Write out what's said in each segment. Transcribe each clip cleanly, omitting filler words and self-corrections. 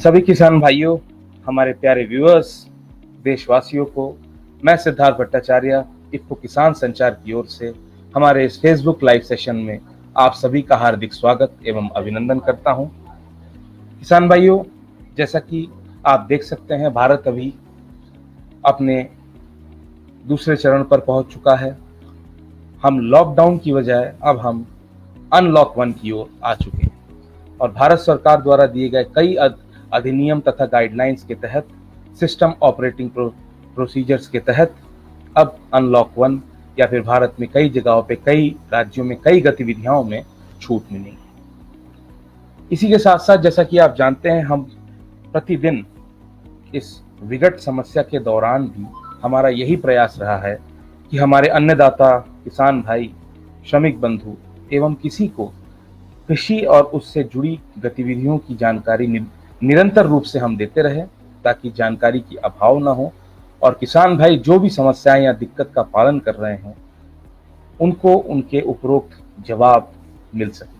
सभी किसान भाइयों, हमारे प्यारे व्यूअर्स, देशवासियों को मैं सिद्धार्थ भट्टाचार्य इफ्को किसान संचार की ओर से हमारे इस फेसबुक लाइव सेशन में आप सभी का हार्दिक स्वागत एवं अभिनंदन करता हूं। किसान भाइयों, जैसा कि आप देख सकते हैं, भारत अभी अपने दूसरे चरण पर पहुंच चुका है। हम लॉकडाउन की बजाय अब हम अनलॉक 1 की ओर आ चुके हैं और भारत सरकार द्वारा दिए गए कई अधिनियम तथा गाइडलाइंस के तहत, सिस्टम ऑपरेटिंग प्रोसीजर्स के तहत अब अनलॉक 1 या फिर भारत में कई जगहों पे, कई राज्यों में, कई गतिविधियों में छूट मिलेगी। इसी के साथ साथ जैसा कि आप जानते हैं, हम प्रतिदिन इस विकट समस्या के दौरान भी हमारा यही प्रयास रहा है कि हमारे अन्नदाता, किसान भाई, श्रमिक बंधु एवं किसी को कृषि और उससे जुड़ी गतिविधियों की जानकारी निरंतर रूप से हम देते रहे, ताकि जानकारी की अभाव न हो और किसान भाई जो भी समस्याएं या दिक्कत का पालन कर रहे हैं उनको उनके उपरोक्त जवाब मिल सके।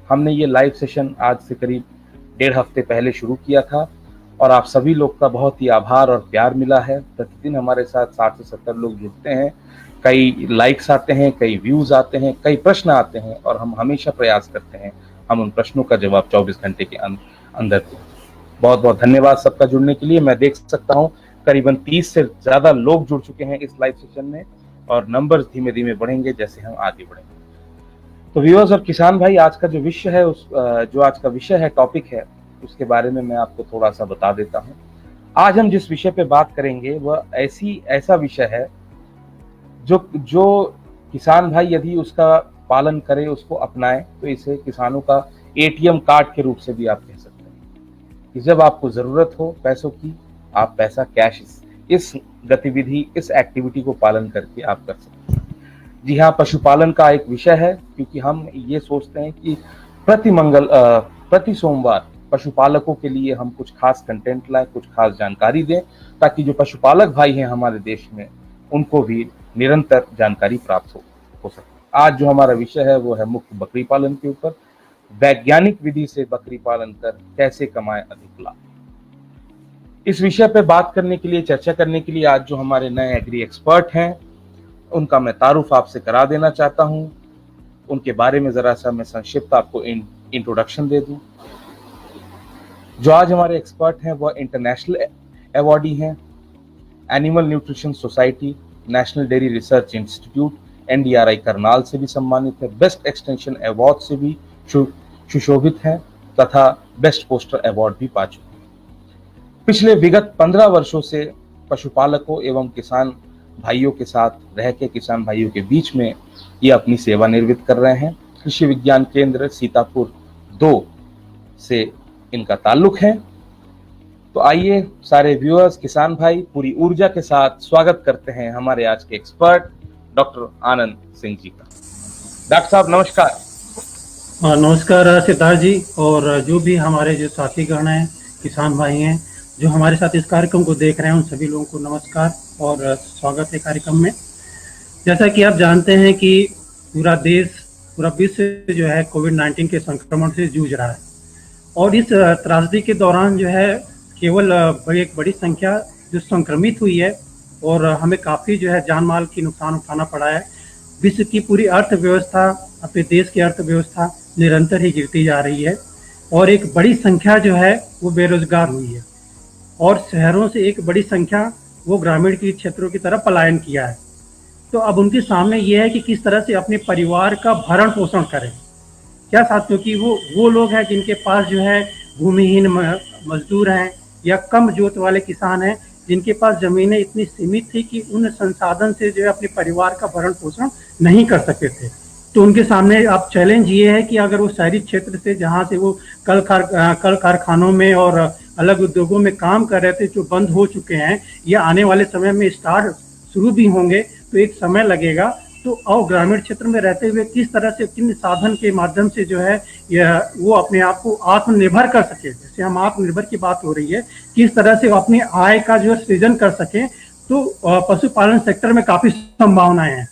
हमने ये लाइव सेशन आज से करीब 1.5 हफ्ते पहले शुरू किया था और आप सभी लोग का बहुत ही आभार और प्यार मिला है। प्रतिदिन हमारे साथ 60 से 70 लोग जुड़ते हैं, कई लाइक्स आते हैं, कई व्यूज आते हैं, कई प्रश्न आते हैं और हम हमेशा प्रयास करते हैं हम उन प्रश्नों का जवाब 24 घंटे के अंदर दें। बहुत बहुत धन्यवाद सबका जुड़ने के लिए। मैं देख सकता हूँ करीबन 30 से ज्यादा लोग जुड़ चुके हैं इस लाइव सेशन में और नंबर्स धीमे धीमे बढ़ेंगे जैसे हम आगे बढ़ेंगे। तो व्यूअर्स और किसान भाई, आज का जो विषय है, जो आज का विषय है, टॉपिक है, उसके बारे में मैं आपको थोड़ा सा बता देता हूँ। आज हम जिस विषय पे बात करेंगे वह ऐसा विषय है जो किसान भाई यदि उसका पालन करे, उसको अपनाए, तो इसे किसानों का एटीएम कार्ड के रूप से भी आप कह सकते हैं कि जब आपको जरूरत हो पैसों की, आप पैसा कैश इस गतिविधि, इस एक्टिविटी को पालन करके आप कर सकते हैं। जी हाँ, पशुपालन का एक विषय है, क्योंकि हम ये सोचते हैं कि प्रति सोमवार पशुपालकों के लिए हम कुछ खास कंटेंट लाएं, कुछ खास जानकारी दें, ताकि जो पशुपालक भाई हैं हमारे देश में उनको भी निरंतर जानकारी प्राप्त हो सके। आज जो हमारा विषय है वो है मुख्य बकरी पालन के ऊपर, वैज्ञानिक विधि से बकरी पालन कर कैसे कमाएं अधिक लाभ। इस विषय पे बात करने के लिए, चर्चा करने के लिए आज जो हमारे नए एग्री एक्सपर्ट हैं उनका मैं तारुफ आपसे करा देना चाहता हूं। उनके बारे में जरा सा मैं संक्षिप्त आपको इंट्रोडक्शन दे दूं। जो आज हमारे एक्सपर्ट हैं वह इंटरनेशनल अवॉर्डी हैं, animal nutrition society, national dairy research institute NDRI Karnal से भी सम्मानित है, बेस्ट एक्सटेंशन अवार्ड से भी सुशोभित हैं तथा बेस्ट पोस्टर अवार्ड भी पा चुके हैं। पिछले विगत 15 वर्षों से पशुपालकों एवं किसान भाइयों के साथ रह के, किसान भाइयों के बीच में ये अपनी सेवा निर्वृत्त कर रहे हैं। कृषि विज्ञान केंद्र सीतापुर 2 से इनका ताल्लुक है। तो आइए सारे व्यूअर्स, किसान भाई, पूरी ऊर्जा के साथ स्वागत करते हैं हमारे आज के एक्सपर्ट डॉक्टर आनंद सिंह जी का। डॉक्टर साहब नमस्कार। नमस्कार सिद्धार्थ जी, और जो भी हमारे जो साथीगण हैं, किसान भाई हैं जो हमारे साथ इस कार्यक्रम को देख रहे हैं, उन सभी लोगों को नमस्कार और स्वागत है कार्यक्रम में। जैसा कि आप जानते हैं कि पूरा देश, पूरा विश्व जो है कोविड-19 के संक्रमण से जूझ रहा है और इस त्रासदी के दौरान जो है केवल एक बड़ी संख्या जो संक्रमित हुई है और हमें काफ़ी जो है जान माल की नुकसान उठाना पड़ा है। विश्व की पूरी अर्थव्यवस्था, अपने देश की अर्थव्यवस्था निरंतर ही गिरती जा रही है और एक बड़ी संख्या जो है वो बेरोजगार हुई है और शहरों से एक बड़ी संख्या वो ग्रामीण की क्षेत्रों की तरफ पलायन किया है। तो अब उनके सामने ये है कि किस तरह से अपने परिवार का भरण पोषण करें। क्या साथियों कि वो लोग हैं जिनके पास जो है भूमिहीन मजदूर हैं या कम जोत वाले किसान हैं, जिनके पास ज़मीनें इतनी सीमित थी कि उन संसाधन से जो है अपने परिवार का भरण पोषण नहीं कर सकते थे। तो उनके सामने अब चैलेंज ये है कि अगर वो शहरी क्षेत्र से, जहाँ से वो कल कारखानों में और अलग उद्योगों में काम कर रहे थे, जो बंद हो चुके हैं या आने वाले समय में शुरू भी होंगे, तो एक समय लगेगा। तो और ग्रामीण क्षेत्र में रहते हुए किस तरह से, किन साधन के माध्यम से जो है वो अपने आप को आत्मनिर्भर कर सके। जैसे हम आत्मनिर्भर की बात हो रही है, किस तरह से वो अपनी आय का जो सृजन कर सके। तो पशुपालन सेक्टर में काफ़ी संभावनाएं हैं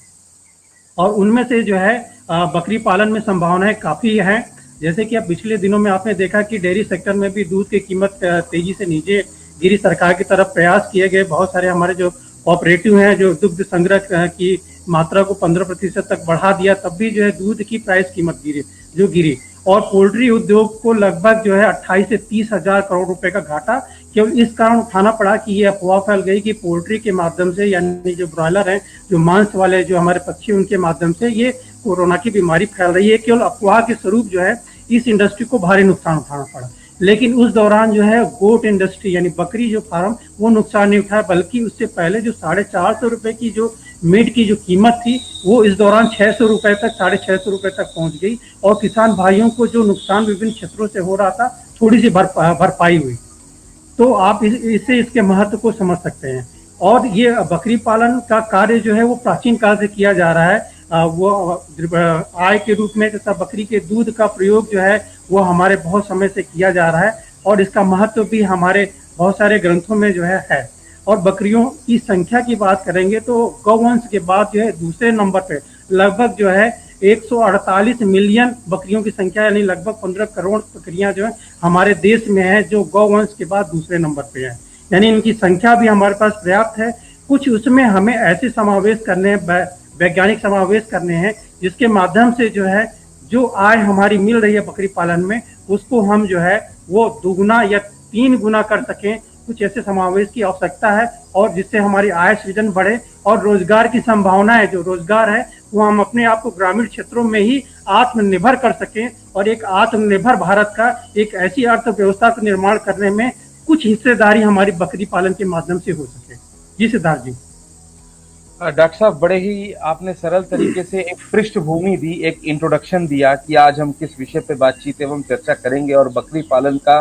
और उनमें से जो है बकरी पालन में संभावनाएं काफ़ी हैं। जैसे कि अब पिछले दिनों में आपने देखा कि डेयरी सेक्टर में भी दूध की कीमत तेजी से नीचे गिरी। सरकार की तरफ प्रयास किए गए, बहुत सारे हमारे जो कोऑपरेटिव हैं जो दुग्ध संग्रह की मात्रा को 15% तक बढ़ा दिया, तब भी जो है दूध की प्राइस कीमत गिरी। और पोल्ट्री उद्योग को लगभग जो है 28 से 30 हजार करोड़ रुपए का घाटा केवल इस कारण उठाना पड़ा कि ये अफवाह फैल गई कि पोल्ट्री के माध्यम से, यानी जो ब्रॉयलर हैं, जो मांस वाले जो हमारे पक्षी, उनके माध्यम से ये कोरोना की बीमारी फैल रही है। केवल अफवाह के स्वरूप जो है इस इंडस्ट्री को भारी नुकसान उठाना पड़ा। लेकिन उस दौरान जो है गोट इंडस्ट्री यानी बकरी जो फार्म, वो नुकसान नहीं उठाया, बल्कि उससे पहले जो 450 रुपए की जो मीट की जो कीमत थी वो इस दौरान 600 रुपए तक, 650 रुपए तक पहुंच गई। और किसान भाइयों को जो नुकसान विभिन्न क्षेत्रों से हो रहा था, थोड़ी सी भरपाई हुई। तो आप इससे इसके महत्व को समझ सकते हैं। और ये बकरी पालन का कार्य जो है वो प्राचीन काल से किया जा रहा है। वो आय के रूप में तथा बकरी के दूध का प्रयोग जो है वो हमारे बहुत समय से किया जा रहा है, और इसका महत्व भी हमारे बहुत सारे ग्रंथों में जो है। और बकरियों की संख्या की बात करेंगे तो गौवंश के बाद जो है दूसरे नंबर पे लगभग जो है 148 मिलियन बकरियों की संख्या, यानी लगभग 15 करोड़ बकरियां जो है हमारे देश में है, जो गौवंश के बाद दूसरे नंबर पे है। यानी इनकी संख्या भी हमारे पास पर्याप्त है। कुछ उसमें हमें ऐसे समावेश करने हैं, वैज्ञानिक समावेश करने हैं, जिसके माध्यम से जो है जो आय हमारी मिल रही है बकरी पालन में, उसको हम जो है वो 2 गुना या 3 गुना कर सकें। कुछ ऐसे समावेश की आवश्यकता है, और जिससे हमारी आय सृजन बढ़े और रोजगार की संभावनाएं, जो रोजगार है वो हम अपने आप को ग्रामीण क्षेत्रों में ही आत्मनिर्भर कर सकें, और एक आत्मनिर्भर भारत का एक ऐसी अर्थव्यवस्था का निर्माण करने में कुछ हिस्सेदारी हमारी बकरी पालन के माध्यम से हो सके। जी सिद्धार्थ जी। डॉक्टर साहब, बड़े ही आपने सरल तरीके से एक पृष्ठभूमि दी, एक इंट्रोडक्शन दिया कि आज हम किस विषय पे बातचीत एवं चर्चा करेंगे, और बकरी पालन का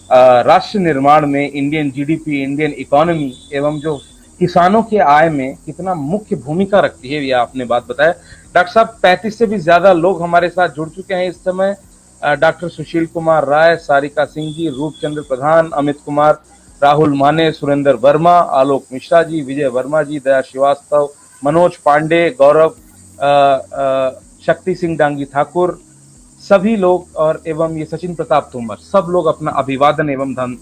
राष्ट्र निर्माण में, इंडियन जीडीपी, इंडियन इकोनॉमी एवं जो किसानों के आय में कितना मुख्य भूमिका रखती है, ये आपने बात बताया। डॉक्टर साहब, 35 से भी ज्यादा लोग हमारे साथ जुड़ चुके हैं इस समय। डॉक्टर सुशील कुमार राय, सारिका सिंह जी, रूपचंद्र प्रधान, अमित कुमार, राहुल माने, सुरेंद्र वर्मा, आलोक मिश्रा जी, विजय वर्मा जी, दया श्रीवास्तव, मनोज पांडे, गौरव, शक्ति सिंह डांगी ठाकुर, सभी लोग, और एवं ये सचिन प्रताप तोमर, सब लोग अपना अभिवादन एवं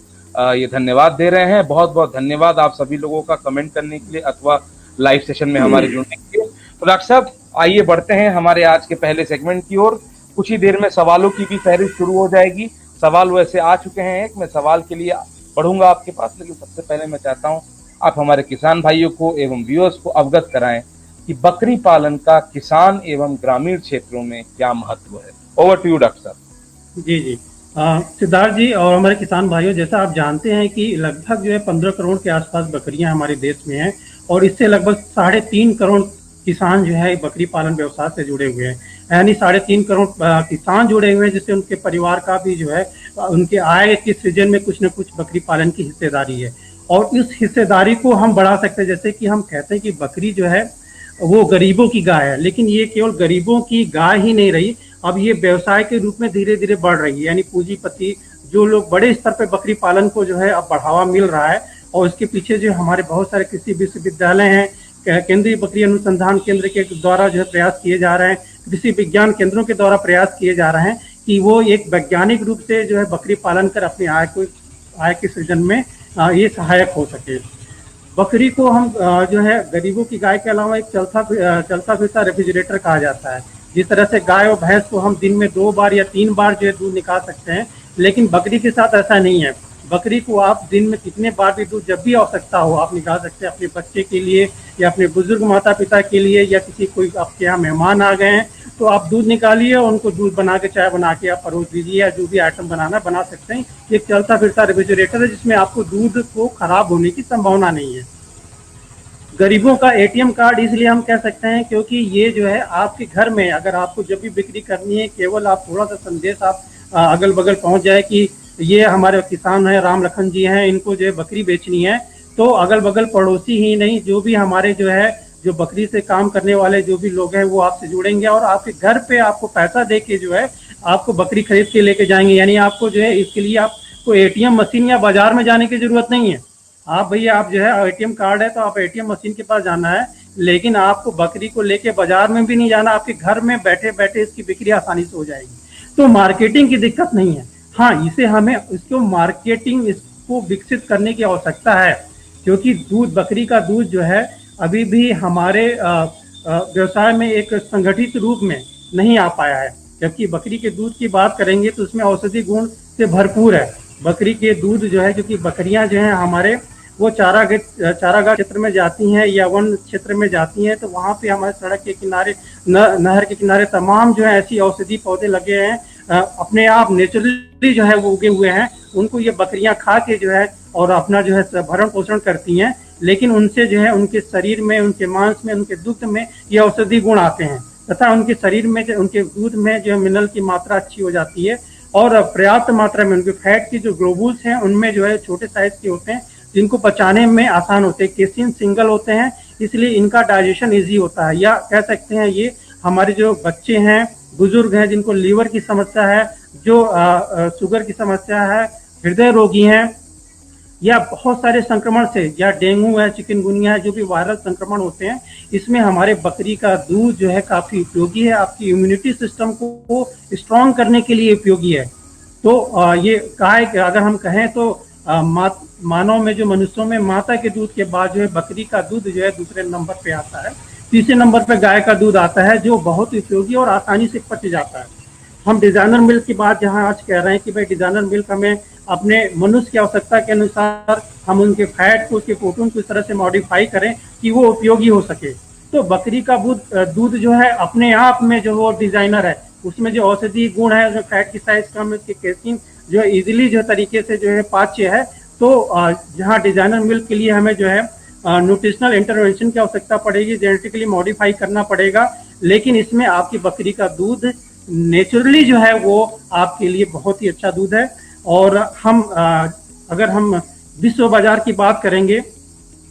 ये धन्यवाद दे रहे हैं। बहुत बहुत धन्यवाद आप सभी लोगों का कमेंट करने के लिए अथवा लाइव सेशन में हमारे जुड़ने के लिए। तो डॉक्टर साहब, आइए बढ़ते हैं हमारे आज के पहले सेगमेंट की ओर। कुछ ही देर में सवालों की भी फहरिस्त शुरू हो जाएगी। सवाल वैसे आ चुके हैं, एक मैं सवाल के लिए बढ़ूंगा आपके पास, लेकिन सबसे पहले मैं चाहता हूं आप हमारे किसान भाइयों को एवं व्यूअर्स को अवगत कराएं कि बकरी पालन का किसान एवं ग्रामीण क्षेत्रों में क्या महत्व है। ओवर टू यू डॉक्टर साहब। जी जी, सिद्धार्थ जी और हमारे किसान भाइयों, जैसा आप जानते हैं कि लगभग जो है 15 करोड़ के आसपास बकरियां हमारे देश में हैं, और इससे लगभग 3.5 करोड़ किसान जो है बकरी पालन व्यवसाय से जुड़े हुए हैं। यानी 3.5 करोड़ किसान जुड़े हुए हैं, जिससे उनके परिवार का भी जो है उनके आय के सृजन में कुछ न कुछ बकरी पालन की हिस्सेदारी है। और इस हिस्सेदारी को हम बढ़ा सकते हैं। जैसे कि हम कहते हैं कि बकरी जो है वो गरीबों की गाय है, लेकिन ये केवल गरीबों की गाय ही नहीं रही, अब ये व्यवसाय के रूप में धीरे धीरे बढ़ रही है। यानी पूंजीपति जो लोग बड़े स्तर पर बकरी पालन को जो है अब बढ़ावा मिल रहा है, और इसके पीछे जो हमारे बहुत सारे कृषि विश्वविद्यालय हैं, केंद्रीय बकरी अनुसंधान केंद्र के द्वारा जो है प्रयास किए जा रहे हैं, कृषि विज्ञान केंद्रों के द्वारा प्रयास किए जा रहे हैं कि वो एक वैज्ञानिक रूप से जो है बकरी पालन कर अपनी आय के सृजन में ये सहायक हो सके। बकरी को हम जो है गरीबों की गाय के अलावा एक चलता फिरता रेफ्रिजरेटर कहा जाता है। जिस तरह से गाय और भैंस को हम दिन में 2 बार या 3 बार जो है दूध निकाल सकते हैं, लेकिन बकरी के साथ ऐसा नहीं है। बकरी को आप दिन में कितने बार भी दूध, जब भी आवश्यकता हो, आप निकाल सकते हैं। अपने बच्चे के लिए या अपने बुजुर्ग माता पिता के लिए, या किसी कोई आपके यहाँ मेहमान आ गए हैं, तो आप दूध निकालिए और उनको दूध बना के, चाय बना के आप परोस दीजिए, या जो भी आइटम बनाना बना सकते हैं। एक चलता फिरता रेफ्रिजरेटर है, जिसमें आपको दूध को खराब होने की संभावना नहीं है। गरीबों का एटीएम कार्ड इसलिए हम कह सकते हैं क्योंकि ये जो है आपके घर में, अगर आपको जब भी बिक्री करनी है, केवल आप थोड़ा सा संदेश आप अगल बगल पहुंच जाए कि ये हमारे किसान है, राम लखन जी हैं, इनको जो है बकरी बेचनी है, तो अगल बगल पड़ोसी ही नहीं, जो भी हमारे जो है जो बकरी से काम करने वाले जो भी लोग हैं, वो आपसे जुड़ेंगे और आपके घर पे आपको पैसा दे के जो है आपको बकरी खरीद के लेके जाएंगे। यानी आपको जो है इसके लिए आपको एटीएम मशीन या बाजार में जाने की जरूरत नहीं है। आप भैया, आप जो है एटीएम कार्ड है तो आप एटीएम मशीन के पास जाना है, लेकिन आपको बकरी को लेके बाजार में भी नहीं जाना, आपके घर में बैठे बैठे इसकी बिक्री आसानी से हो जाएगी। तो मार्केटिंग की दिक्कत नहीं है। हाँ, इसे हमें इसको मार्केटिंग इसको विकसित करने की आवश्यकता है, क्योंकि दूध, बकरी का दूध जो है अभी भी हमारे व्यवसाय में एक संगठित रूप में नहीं आ पाया है। जबकि बकरी के दूध की बात करेंगे तो उसमें औषधि गुण से भरपूर है। बकरी के दूध जो है, क्योंकि बकरियां जो हैं हमारे वो चारागाह क्षेत्र में जाती हैं या वन क्षेत्र में जाती हैं, तो वहाँ पे हमारे सड़क के किनारे, नहर के किनारे तमाम जो है ऐसी औषधि पौधे लगे हैं, अपने आप नेचुरली जो है वो उगे हुए हैं। उनको ये बकरियां खा के जो है और अपना जो है भरण पोषण करती हैं, लेकिन उनसे जो है उनके शरीर में, उनके मांस में, उनके दुग्ध में ये औषधि गुण आते हैं, तथा उनके शरीर में, उनके दूध में जो है मिनरल की मात्रा अच्छी हो जाती है, और पर्याप्त मात्रा में उनके फैट की जो ग्लोबुल्स हैं उनमें जो है छोटे साइज के होते हैं, जिनको पचाने में आसान होते हैं, केसिन सिंगल होते हैं, इसलिए इनका डाइजेशन इजी होता है। या कह सकते हैं ये हमारे जो बच्चे हैं, बुजुर्ग हैं, जिनको लीवर की समस्या है, जो शुगर की समस्या है, हृदय रोगी हैं, या बहुत सारे संक्रमण से, या डेंगू है, चिकनगुनिया है, जो भी वायरल संक्रमण होते हैं, इसमें हमारे बकरी का दूध जो है काफी उपयोगी है। आपकी इम्यूनिटी सिस्टम को स्ट्रॉन्ग करने के लिए उपयोगी है। तो ये कहा है कि अगर हम कहें तो मानव में, जो मनुष्यों में, माता के दूध के बाद जो है बकरी का दूध जो है दूसरे नंबर पे आता है। तीसरे नंबर पे गाय का दूध आता है, जो बहुत उपयोगी और आसानी से पच जाता है। हम डिजाइनर मिल्क की बात जहां आज कह रहे हैं कि भाई डिजाइनर मिल्क हमें अपने मनुष्य की आवश्यकता के अनुसार हम उनके फैट को, उसके प्रोटीन को इस तरह से मॉडिफाई करें कि वो उपयोगी हो सके। तो बकरी का दूध जो है अपने आप में जो वो डिजाइनर है, उसमें जो औषधि गुण है, उसमें फैट की साइज कम है, उसके केसिन जो है इजिली जो तरीके से जो है पाच्य है। तो जहाँ डिजाइनर मिल्क के लिए हमें जो है न्यूट्रिशनल इंटरवेंशन की आवश्यकता पड़ेगी, जेनेटिकली मॉडिफाई करना पड़ेगा, लेकिन इसमें आपकी बकरी का दूध नेचुरली जो है वो आपके लिए बहुत ही अच्छा दूध है। और हम अगर हम विश्व बाजार की बात करेंगे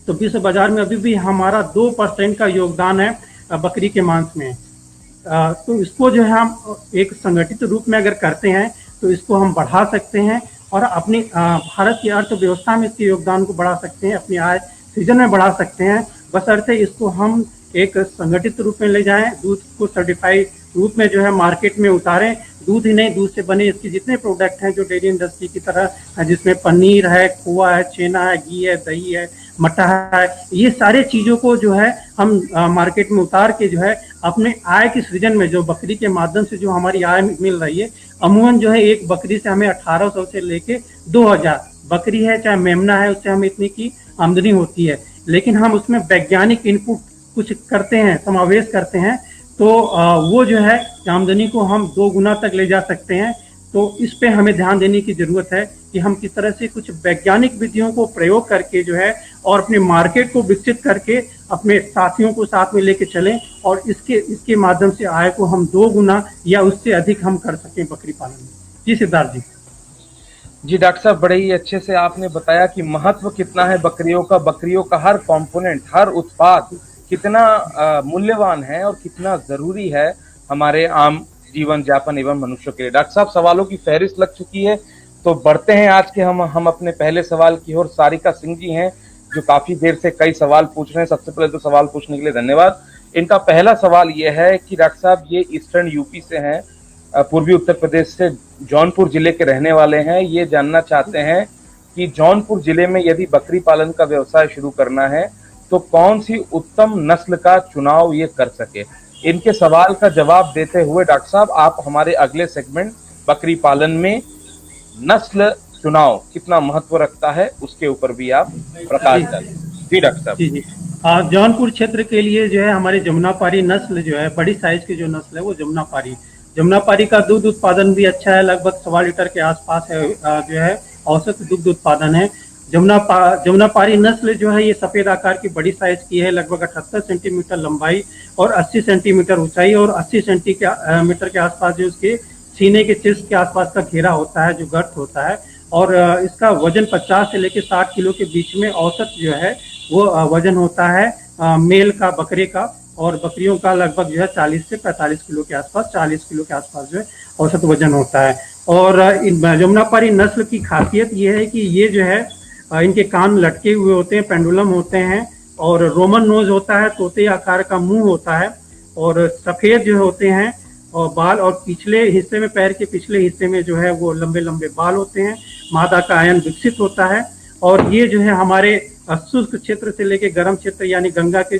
तो विश्व बाजार में अभी भी हमारा 2% का योगदान है बकरी के मांस में। तो इसको जो है हम एक संगठित रूप में अगर करते हैं तो इसको हम बढ़ा सकते हैं, और अपनी भारत की अर्थव्यवस्था में इसके योगदान को बढ़ा सकते हैं, अपनी आय सृजन में बढ़ा सकते हैं, बशर्ते इसको हम एक संगठित रूप में ले जाएं, दूध को सर्टिफाइड रूप में जो है मार्केट में उतारें। दूध ही नहीं, दूध से बने इसके जितने प्रोडक्ट हैं जो डेयरी इंडस्ट्री की तरह, जिसमें पनीर है, खोआ है, छेना है, घी है, दही है, मट्ठा है, ये सारे चीज़ों को जो है हम मार्केट में उतार के जो है अपने आय के सृजन में, जो बकरी के माध्यम से जो हमारी आय मिल रही है, अमूमन जो है एक बकरी से हमें 1800 से लेके 2000 बकरी है चाहे मेमना है, उससे हमें इतनी की आमदनी होती है। लेकिन हम उसमें वैज्ञानिक इनपुट कुछ करते हैं, समावेश करते हैं, तो वो जो है आमदनी को हम 2 गुना तक ले जा सकते हैं। तो इस पे हमें ध्यान देने की जरूरत है कि हम किस तरह से कुछ वैज्ञानिक विधियों को प्रयोग करके जो है और अपने मार्केट को विकसित करके अपने साथियों को साथ में लेके चलें, और इसके माध्यम से आय को हम 2 गुना या उससे अधिक हम कर सकें बकरी पालन में। जी सिद्धार्थ जी। जी डॉक्टर साहब, बड़े ही अच्छे से आपने बताया कि महत्व कितना है बकरियों का हर कंपोनेंट, हर उत्पाद कितना मूल्यवान है और कितना जरूरी है हमारे आम जीवन यापन एवं मनुष्यों के लिए। डॉक्टर साहब, सवालों की फहरिस्त लग चुकी है, तो बढ़ते हैं आज के हम अपने पहले सवाल की ओर। सारिका सिंह जी हैं जो काफी देर से कई सवाल पूछ रहे हैं। सबसे पहले तो सवाल पूछने के लिए धन्यवाद। इनका पहला सवाल ये है कि डॉक्टर साहब, ये ईस्टर्न यूपी से हैं, पूर्वी उत्तर प्रदेश से जौनपुर जिले के रहने वाले हैं। ये जानना चाहते हैं कि जौनपुर जिले में यदि बकरी पालन का व्यवसाय शुरू करना है तो कौन सी उत्तम नस्ल का चुनाव ये कर सके। इनके सवाल का जवाब देते हुए डॉक्टर साहब, आप हमारे अगले सेगमेंट बकरी पालन में नस्ल चुनाव कितना महत्व रखता है उसके ऊपर भी आप प्रकाश डालें। जी डॉक्टर साहब। जी। जौनपुर क्षेत्र के लिए जो है हमारे जमुनापारी नस्ल जो है, बड़ी साइज की जो नस्ल है वो जमुनापारी का दूध उत्पादन भी अच्छा है, लगभग 1.25 लीटर के आसपास है, जो है औसत दुग्ध उत्पादन है। जमुनापारी नस्ल जो है ये सफेद आकार की बड़ी साइज की है, लगभग 78 सेंटीमीटर लंबाई और 80 सेंटीमीटर ऊंचाई, और 80 सेंटीमीटर के आसपास जो उसके सीने के चेस्ट के आसपास का घेरा होता है, जो गर्त होता है, और इसका वजन 50 से लेकर 60 किलो के बीच में औसत जो है वो वजन होता है मेल का, बकरे का, और बकरियों का लगभग जो है 40 से 45 किलो के आसपास, 40 किलो के आसपास जो है औसत वजन होता है। और इन जमुनापारी नस्ल की खासियत ये है कि ये जो है इनके कान लटके हुए होते हैं, पेंडुलम होते हैं, और रोमन नोज होता है, तोते आकार का मुंह होता है, और सफेद जो होते हैं, और बाल, और पिछले हिस्से में, पैर के पिछले हिस्से में जो है वो लंबे लंबे बाल होते हैं। मादा का आयन विकसित होता है और ये जो है हमारे शुष्क क्षेत्र से लेके गर्म क्षेत्र यानी गंगा के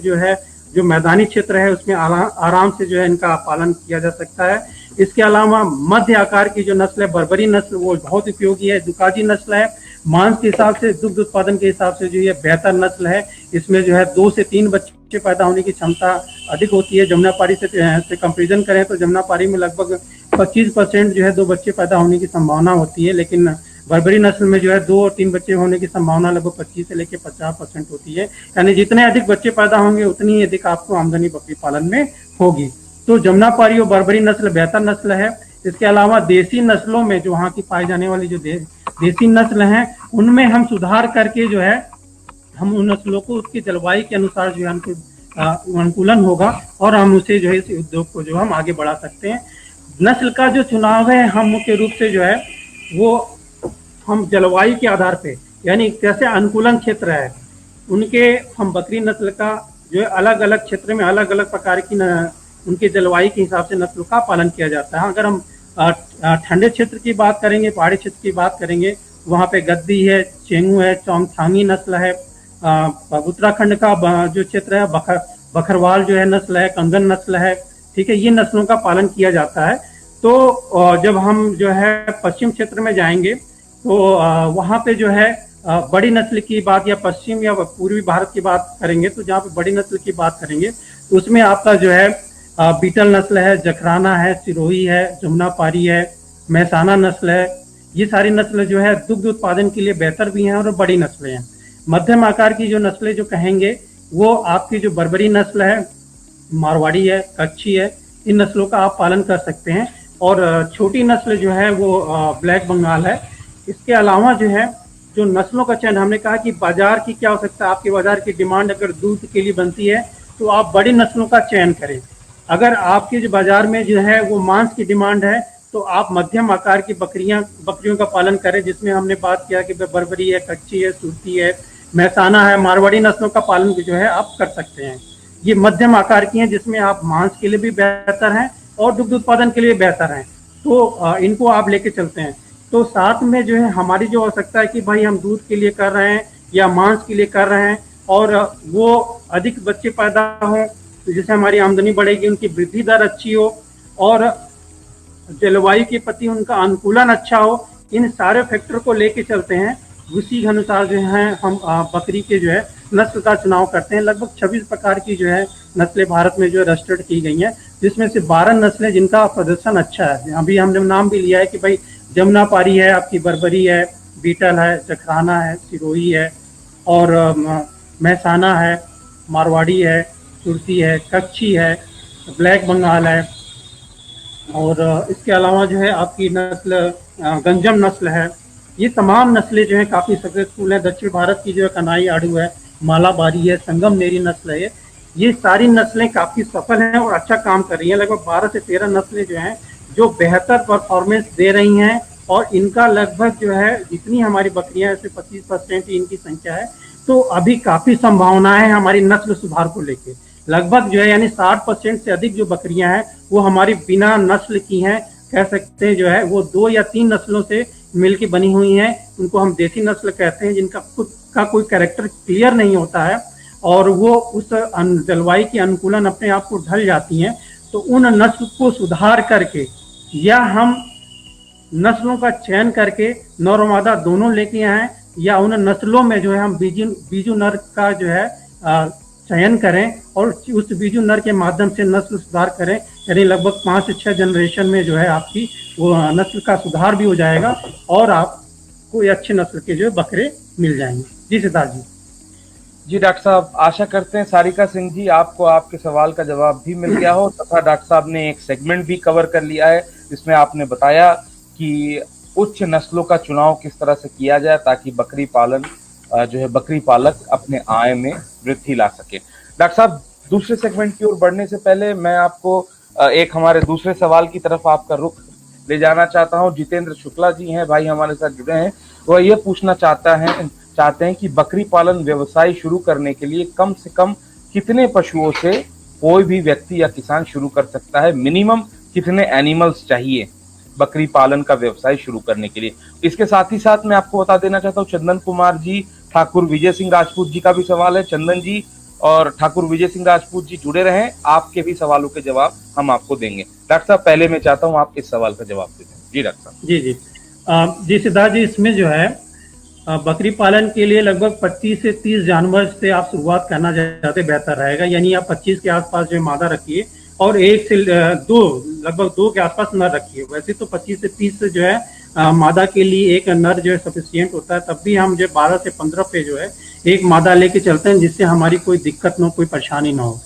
जो मैदानी क्षेत्र है उसमें आराम से जो है इनका पालन किया जा सकता है। इसके अलावा मध्य आकार की जो नस्ल है बर्बरी नस्ल, वो बहुत उपयोगी है। दुकाजी नस्ल है, मांस के हिसाब से, दुग्ध उत्पादन के हिसाब से जो ये बेहतर नस्ल है। इसमें जो है 2 से 3 बच्चे पैदा होने की क्षमता अधिक होती है। जमुनापारी से कंपेरिजन करें तो जमुनापारी में लगभग 25% जो है 2 बच्चे पैदा होने की संभावना होती है, लेकिन बर्बरी नस्ल में जो है 2 और 3 बच्चे होने की संभावना लगभग 25 से लेकर 50% होती है। यानी जितने अधिक बच्चे पैदा होंगे उतनी ही अधिक आपको आमदनी बकरी पालन में होगी। तो जमुनापारी और बर्बरी नस्ल बेहतर नस्ल है। इसके अलावा देसी नस्लों में जो वहाँ की पाई जाने वाली जो देसी नस्ल हैं उनमें हम सुधार करके जो है हम उन नस्लों को उसकी जलवायु के अनुसार जो है उनको अनुकूलन होगा और हम उसे जो है इस उद्योग को जो हम आगे बढ़ा सकते हैं। नस्ल का जो चुनाव है हम मुख्य रूप से जो है वो हम जलवायु के आधार पे, यानी कैसे अनुकूलन क्षेत्र है उनके, हम बकरी नस्ल का जो है अलग अलग क्षेत्र में अलग अलग प्रकार की उनके जलवायु के हिसाब से नस्ल का पालन किया जाता है। अगर हम ठंडे क्षेत्र की बात करेंगे, पहाड़ी क्षेत्र की बात करेंगे, वहाँ पे गद्दी है, चेंगू है, चौंगथांगी नस्ल है। उत्तराखंड का जो क्षेत्र है बखरवाल जो है नस्ल है, कंगन नस्ल है, ठीक है, ये नस्लों का पालन किया जाता है। तो जब हम जो है पश्चिम क्षेत्र में जाएंगे तो वहाँ पे जो है बड़ी नस्ल की बात या पश्चिम या पूर्वी भारत की बात करेंगे तो जहाँ पे बड़ी नस्ल की बात करेंगे तो उसमें आपका जो है बीटल नस्ल है, जखराना है, सिरोही है, जमुनापारी है, महसाना नस्ल है। ये सारी नस्ल जो है दुग्ध उत्पादन के लिए बेहतर भी हैं और बड़ी नस्लें हैं। मध्यम आकार की जो नस्लें जो कहेंगे वो आपकी जो बर्बरी नस्ल है, मारवाड़ी है, कच्छी है, इन नस्लों का आप पालन कर सकते हैं। और छोटी नस्ल जो है वो ब्लैक बंगाल है। इसके अलावा जो है जो नस्लों का चयन, हमने कहा कि बाजार की क्या हो सकता है, आपके बाजार की डिमांड अगर दूध के लिए बनती है तो आप बड़ी नस्लों का चयन करें। अगर आपके जो बाजार में जो है वो मांस की डिमांड है तो आप मध्यम आकार की बकरियों का पालन करें, जिसमें हमने बात किया कि बर्बरी है, कच्ची है, सुरती है, महसाना है, मारवाड़ी नस्लों का पालन जो है आप कर सकते हैं। ये मध्यम आकार की हैं जिसमें आप मांस के लिए भी बेहतर हैं और दुग्ध उत्पादन के लिए बेहतर हैं, तो इनको आप लेके चलते हैं। तो साथ में जो है हमारी जो आवश्यकता है कि भाई हम दूध के लिए कर रहे हैं या मांस के लिए कर रहे हैं और वो अधिक बच्चे पैदा हों तो जिससे हमारी आमदनी बढ़ेगी, उनकी वृद्धि दर अच्छी हो और जलवायु के प्रति उनका अनुकूलन अच्छा हो, इन सारे फैक्टर को लेके चलते हैं। उसी के अनुसार जो है हम बकरी के जो है नस्ल का चुनाव करते हैं। लगभग 26 प्रकार की जो है नस्लें भारत में जो है रजिस्टर्ड की गई हैं, जिसमें से 12 नस्लें जिनका प्रदर्शन अच्छा है। अभी हमने नाम भी लिया है कि भाई जमुनापारी है, आपकी बर्बरी है, बीटल है, जखराना है, सिरोही है और महसाना है, मारवाड़ी है, सुरती है, कच्छी है, ब्लैक बंगाल है और इसके अलावा जो है आपकी नस्ल गंजम नस्ल है। ये तमाम नस्लें जो हैं काफ़ी सक्सेसफुल हैं। दक्षिण भारत की जो है कनाई आड़ू है, मालाबारी है, संगमनेरी नस्ल है, ये सारी नस्लें काफ़ी सफल हैं और अच्छा काम कर रही हैं। लगभग 12 से 13 नस्लें जो हैं जो बेहतर परफॉर्मेंस दे रही हैं और इनका लगभग जो है जितनी हमारी बकरियां ऐसे 25% ही इनकी संख्या है। तो अभी काफ़ी संभावनाएं हैं हमारी नस्ल सुधार को लेके। लगभग जो है यानी 60% से अधिक जो बकरियां हैं वो हमारी बिना नस्ल की हैं, कह सकते हैं जो है वो 2 या 3 नस्लों से मिलकर बनी हुई हैं। उनको हम देसी नस्ल कहते हैं, जिनका खुद का कोई कैरेक्टर क्लियर नहीं होता है और वो उस जलवायु के अनुकूलन अपने आप को ढल जाती हैं। तो उन नस्ल को सुधार करके या हम नस्लों का चयन करके नर और मादा दोनों लेके आए या उन नस्लों में जो है हम बीजू नर का जो है चयन करें और उस बीजू नर के माध्यम से नस्ल सुधार करें। यानी लगभग 5 से 6 जनरेशन में जो है आपकी वो नस्ल का सुधार भी हो जाएगा और आपको अच्छे नस्ल के जो है बकरे मिल जाएंगे। जी सिद्धार्थ जी। जी डॉक्टर साहब, आशा करते हैं सारिका सिंह जी आपको आपके सवाल का जवाब भी मिल गया हो तथा डॉक्टर साहब ने एक सेगमेंट भी कवर कर लिया है जिसमें आपने बताया कि उच्च नस्लों का चुनाव किस तरह से किया जाए ताकि बकरी पालन जो है बकरी पालक अपने आय में वृद्धि ला सके। डॉक्टर साहब, दूसरे सेगमेंट की ओर बढ़ने से पहले मैं आपको एक हमारे दूसरे सवाल की तरफ आपका रुख ले जाना चाहता हूं। जितेंद्र शुक्ला जी हैं, भाई हमारे साथ जुड़े हैं। वह ये पूछना चाहते हैं कि बकरी पालन व्यवसाय शुरू करने के लिए कम से कम कितने पशुओं से कोई भी व्यक्ति या किसान शुरू कर सकता है? मिनिमम कितने एनिमल्स चाहिए बकरी पालन का व्यवसाय शुरू करने के लिए। इसके साथ ही साथ मैं आपको बता देना चाहता हूँ, चंदन कुमार जी, ठाकुर विजय सिंह राजपूत जी का भी सवाल है। चंदन जी और ठाकुर विजय सिंह राजपूत जी जुड़े रहें, आपके भी सवालों के जवाब हम आपको देंगे। डॉक्टर साहब, पहले मैं चाहता हूँ आप इस सवाल का जवाब दे दें। जी डॉक्टर साहब। जी जी जी सिद्धार्थ जी, इसमें जो है बकरी पालन के लिए लगभग 25 से 30 जानवर से आप शुरुआत करना ज़्यादा बेहतर रहेगा। यानी आप 25 के आसपास जो है मादा रखिए और 1 से 2, लगभग 2 के आसपास नर रखिए। वैसे तो 25 से 30 जो है मादा के लिए एक नर जो है सफिशियंट होता है, तब भी हम जो 12 से 15 पे जो है एक मादा लेके चलते हैं, जिससे हमारी कोई दिक्कत ना हो, कोई परेशानी ना हो।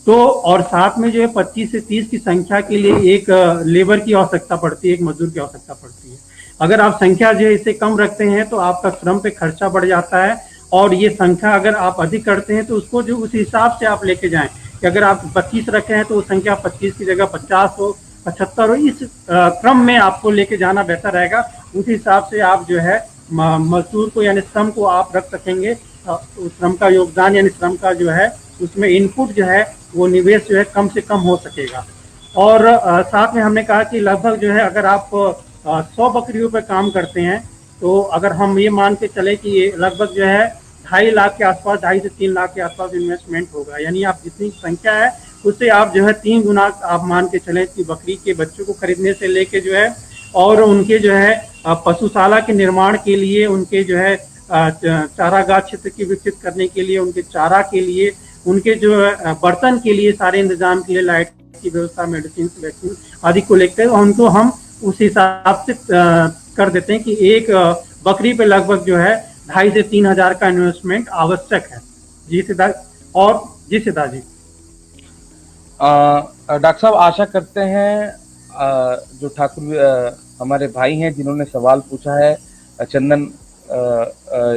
तो और साथ में जो है 25 से 30 की संख्या के लिए एक लेबर की आवश्यकता पड़ती है, एक मजदूर की आवश्यकता पड़ती है। अगर आप संख्या जो है इससे कम रखते हैं तो आपका श्रम पे खर्चा बढ़ जाता है, और ये संख्या अगर आप अधिक करते हैं तो उसको जो उस हिसाब से आप लेके जाएं कि अगर आप 25 रखे हैं तो वो संख्या 25 की जगह 50 हो, 75 हो, इस क्रम में आपको लेके जाना बेहतर रहेगा। उस हिसाब से आप जो है मजदूर को यानी श्रम को आप रख सकेंगे। श्रम का योगदान यानी श्रम का जो है उसमें इनपुट जो है वो निवेश जो है कम से कम हो सकेगा। और साथ में हमने कहा कि लगभग जो है अगर आप 100 बकरियों पर काम करते हैं तो अगर हम ये मान के चले कि ये लगभग जो है 2.5 लाख के आसपास, 2.5 से 3 लाख के आसपास इन्वेस्टमेंट होगा। यानी आप जितनी संख्या है उससे आप जो है 3 गुना आप मान के चले कि बकरी के बच्चों को खरीदने से लेके जो है और उनके जो है पशुशाला के निर्माण के लिए, उनके जो है चारागाह क्षेत्र की विकसित करने के लिए, उनके चारा के लिए, उनके जो बर्तन के लिए, सारे इंतजाम के लिए, लाइट की व्यवस्था, मेडिसिन, वैक्सीन आदि को लेकर उनको हम उस हिसाब से कर देते हैं कि एक बकरी पे लगभग जो है 2.5 से 3 हजार का इन्वेस्टमेंट आवश्यक है। जी सिद्धार्थ। और जी सिद्धार्थ जी, डॉक्टर साहब, आशा करते हैं जो ठाकुर हमारे भाई हैं जिन्होंने सवाल पूछा है, चंदन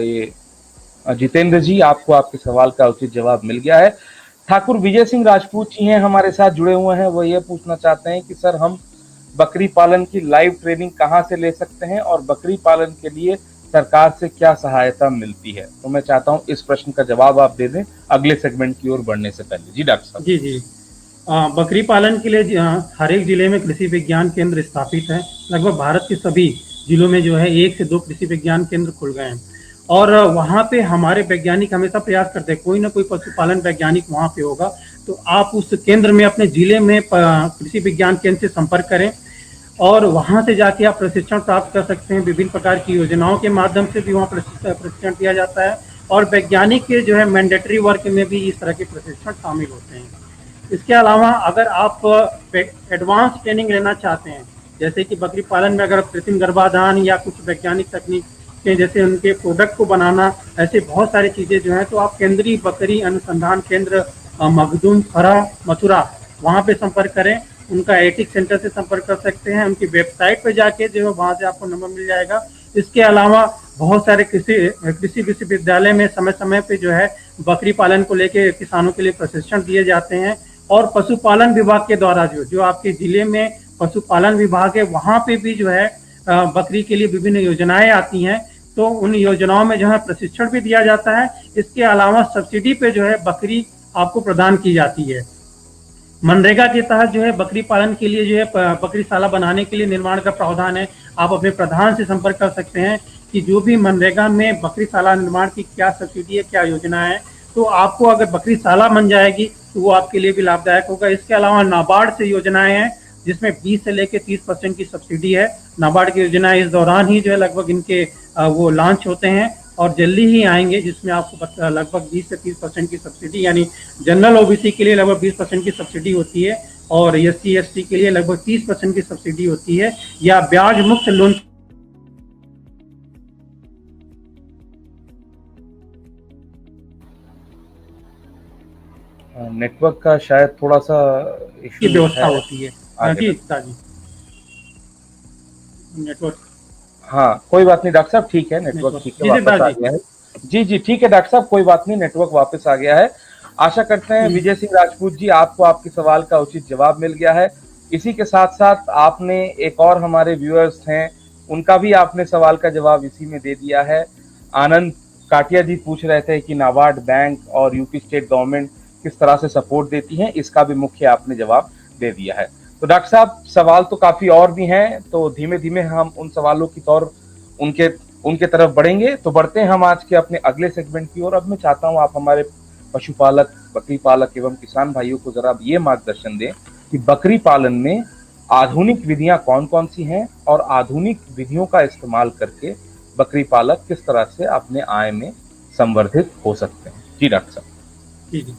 ये जितेंद्र जी, आपको आपके सवाल का उचित जवाब मिल गया है। ठाकुर विजय सिंह राजपूत जी हैं हमारे साथ जुड़े हुए हैं, वो ये पूछना चाहते हैं कि सर हम बकरी पालन की लाइव ट्रेनिंग कहाँ से ले सकते हैं और बकरी पालन के लिए सरकार से क्या सहायता मिलती है। तो मैं चाहता हूँ इस प्रश्न का जवाब आप दे दें अगले सेगमेंट की ओर बढ़ने से पहले। जी डॉक्टर साहब। जी जी बकरी पालन के लिए हर एक जिले में कृषि विज्ञान केंद्र स्थापित है। लगभग भारत के सभी जिलों में जो है 1 से 2 कृषि विज्ञान केंद्र खुल गए हैं, और वहाँ पे हमारे वैज्ञानिक हमेशा प्रयास करते हैं कोई ना कोई पशुपालन वैज्ञानिक वहाँ पे होगा। तो आप उस केंद्र में अपने जिले में कृषि विज्ञान केंद्र से संपर्क करें और वहाँ से जाके आप प्रशिक्षण प्राप्त कर सकते हैं। विभिन्न प्रकार की योजनाओं के माध्यम से भी वहाँ प्रशिक्षण दिया जाता है, और वैज्ञानिक के जो है मैंडेटरी वर्क में भी इस तरह के प्रशिक्षण शामिल होते हैं। इसके अलावा अगर आप एडवांस ट्रेनिंग लेना चाहते हैं, जैसे कि बकरी पालन में अगर कृत्रिम गर्भाधान या कुछ वैज्ञानिक तकनीक के जैसे उनके प्रोडक्ट को बनाना, ऐसे बहुत सारी चीज़ें जो हैं, तो आप केंद्रीय बकरी अनुसंधान केंद्र मखदूम, फरा, मथुरा वहाँ पे संपर्क करें। उनका एथिक सेंटर से संपर्क कर सकते हैं, उनकी वेबसाइट पे जाके जो है वहाँ से आपको नंबर मिल जाएगा। इसके अलावा बहुत सारे कृषि विश्वविद्यालय में समय समय पे जो है बकरी पालन को लेके किसानों के लिए प्रशिक्षण दिए जाते हैं, और पशुपालन विभाग के द्वारा जो आपके जिले में पशुपालन विभाग है वहाँ पे भी जो है बकरी के लिए विभिन्न योजनाएं आती हैं, तो उन योजनाओं में जो है प्रशिक्षण भी दिया जाता है। इसके अलावा सब्सिडी पे जो है बकरी आपको प्रदान की जाती है। मनरेगा के तहत जो है बकरी पालन के लिए जो है बकरीशाला बनाने के लिए निर्माण का प्रावधान है। आप अपने प्रधान से संपर्क कर सकते हैं कि जो भी मनरेगा में बकरीशाला निर्माण की क्या सब्सिडी है, क्या योजना है, तो आपको अगर बकरीशाला बन जाएगी तो वो आपके लिए भी लाभदायक होगा। इसके अलावा नाबार्ड से योजनाएं हैं जिसमें 20 से लेकर 30% की सब्सिडी है। नाबार्ड की योजनाएं इस दौरान ही जो है लगभग इनके वो लॉन्च होते हैं और जल्दी ही आएंगे, जिसमें आपको लगभग 20 से 30% की सब्सिडी, यानी जनरल ओबीसी के लिए लगभग 20% की सब्सिडी होती है और SC ST के लिए लगभग 30% की सब्सिडी होती है, या ब्याज मुक्त लोन। नेटवर्क का शायद थोड़ा सा की व्यवस्था होती है। जी जी, नेटवर्क, हाँ कोई बात नहीं डॉक्टर साहब, ठीक है, नेटवर्क ठीक है, वापस आ गया है। जी जी ठीक है डॉक्टर साहब, कोई बात नहीं, नेटवर्क वापस आ गया है। आशा करते हैं विजय सिंह राजपूत जी आपको आपके सवाल का उचित जवाब मिल गया है। इसी के साथ साथ आपने एक और हमारे व्यूअर्स हैं उनका भी आपने सवाल का जवाब इसी में दे दिया है। आनंद काटिया जी पूछ रहे थे कि नाबार्ड बैंक और यूपी स्टेट गवर्नमेंट किस तरह से सपोर्ट देती हैं, इसका भी मुख्य आपने जवाब दे दिया है। तो डॉक्टर साहब, सवाल तो काफी और भी हैं, तो धीमे धीमे हम उन सवालों की तौर उनके उनके तरफ बढ़ेंगे। तो बढ़ते हैं हम आज के अपने अगले सेगमेंट की ओर। अब मैं चाहता हूं आप हमारे पशुपालक, बकरी पालक एवं किसान भाइयों को जरा ये मार्गदर्शन दें कि बकरी पालन में आधुनिक विधियां कौन कौन सी हैं और आधुनिक विधियों का इस्तेमाल करके बकरी पालक किस तरह से अपने आय में संवर्धित हो सकते हैं। जी डॉक्टर साहब। जी जी।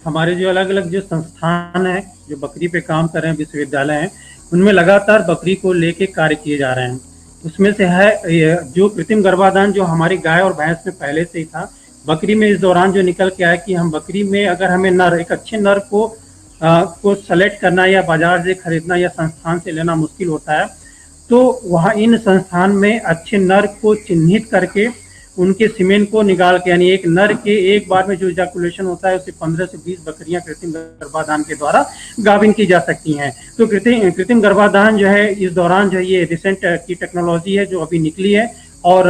हमारे जो अलग अलग जो संस्थान है जो बकरी पे काम कर रहे हैं, विश्वविद्यालय हैं, उनमें लगातार बकरी को लेके कार्य किए जा रहे हैं। उसमें से है जो कृत्रिम गर्भाधान, जो हमारी गाय और भैंस में पहले से ही था, बकरी में इस दौरान जो निकल के आया कि हम बकरी में अगर हमें नर, एक अच्छे नर को सेलेक्ट करना या बाजार से खरीदना या संस्थान से लेना मुश्किल होता है, तो वहाँ इन संस्थान में अच्छे नर को चिन्हित करके उनके सीमेन को निकाल के, यानी एक नर के एक बार में जो इजैकुलेशन होता है उसे 15 से 20 बकरियां कृत्रिम गर्भाधान के द्वारा गाभिन की जा सकती हैं। तो कृत्रिम गर्भाधान जो है इस दौरान जो है ये रिसेंट की टेक्नोलॉजी है जो अभी निकली है। और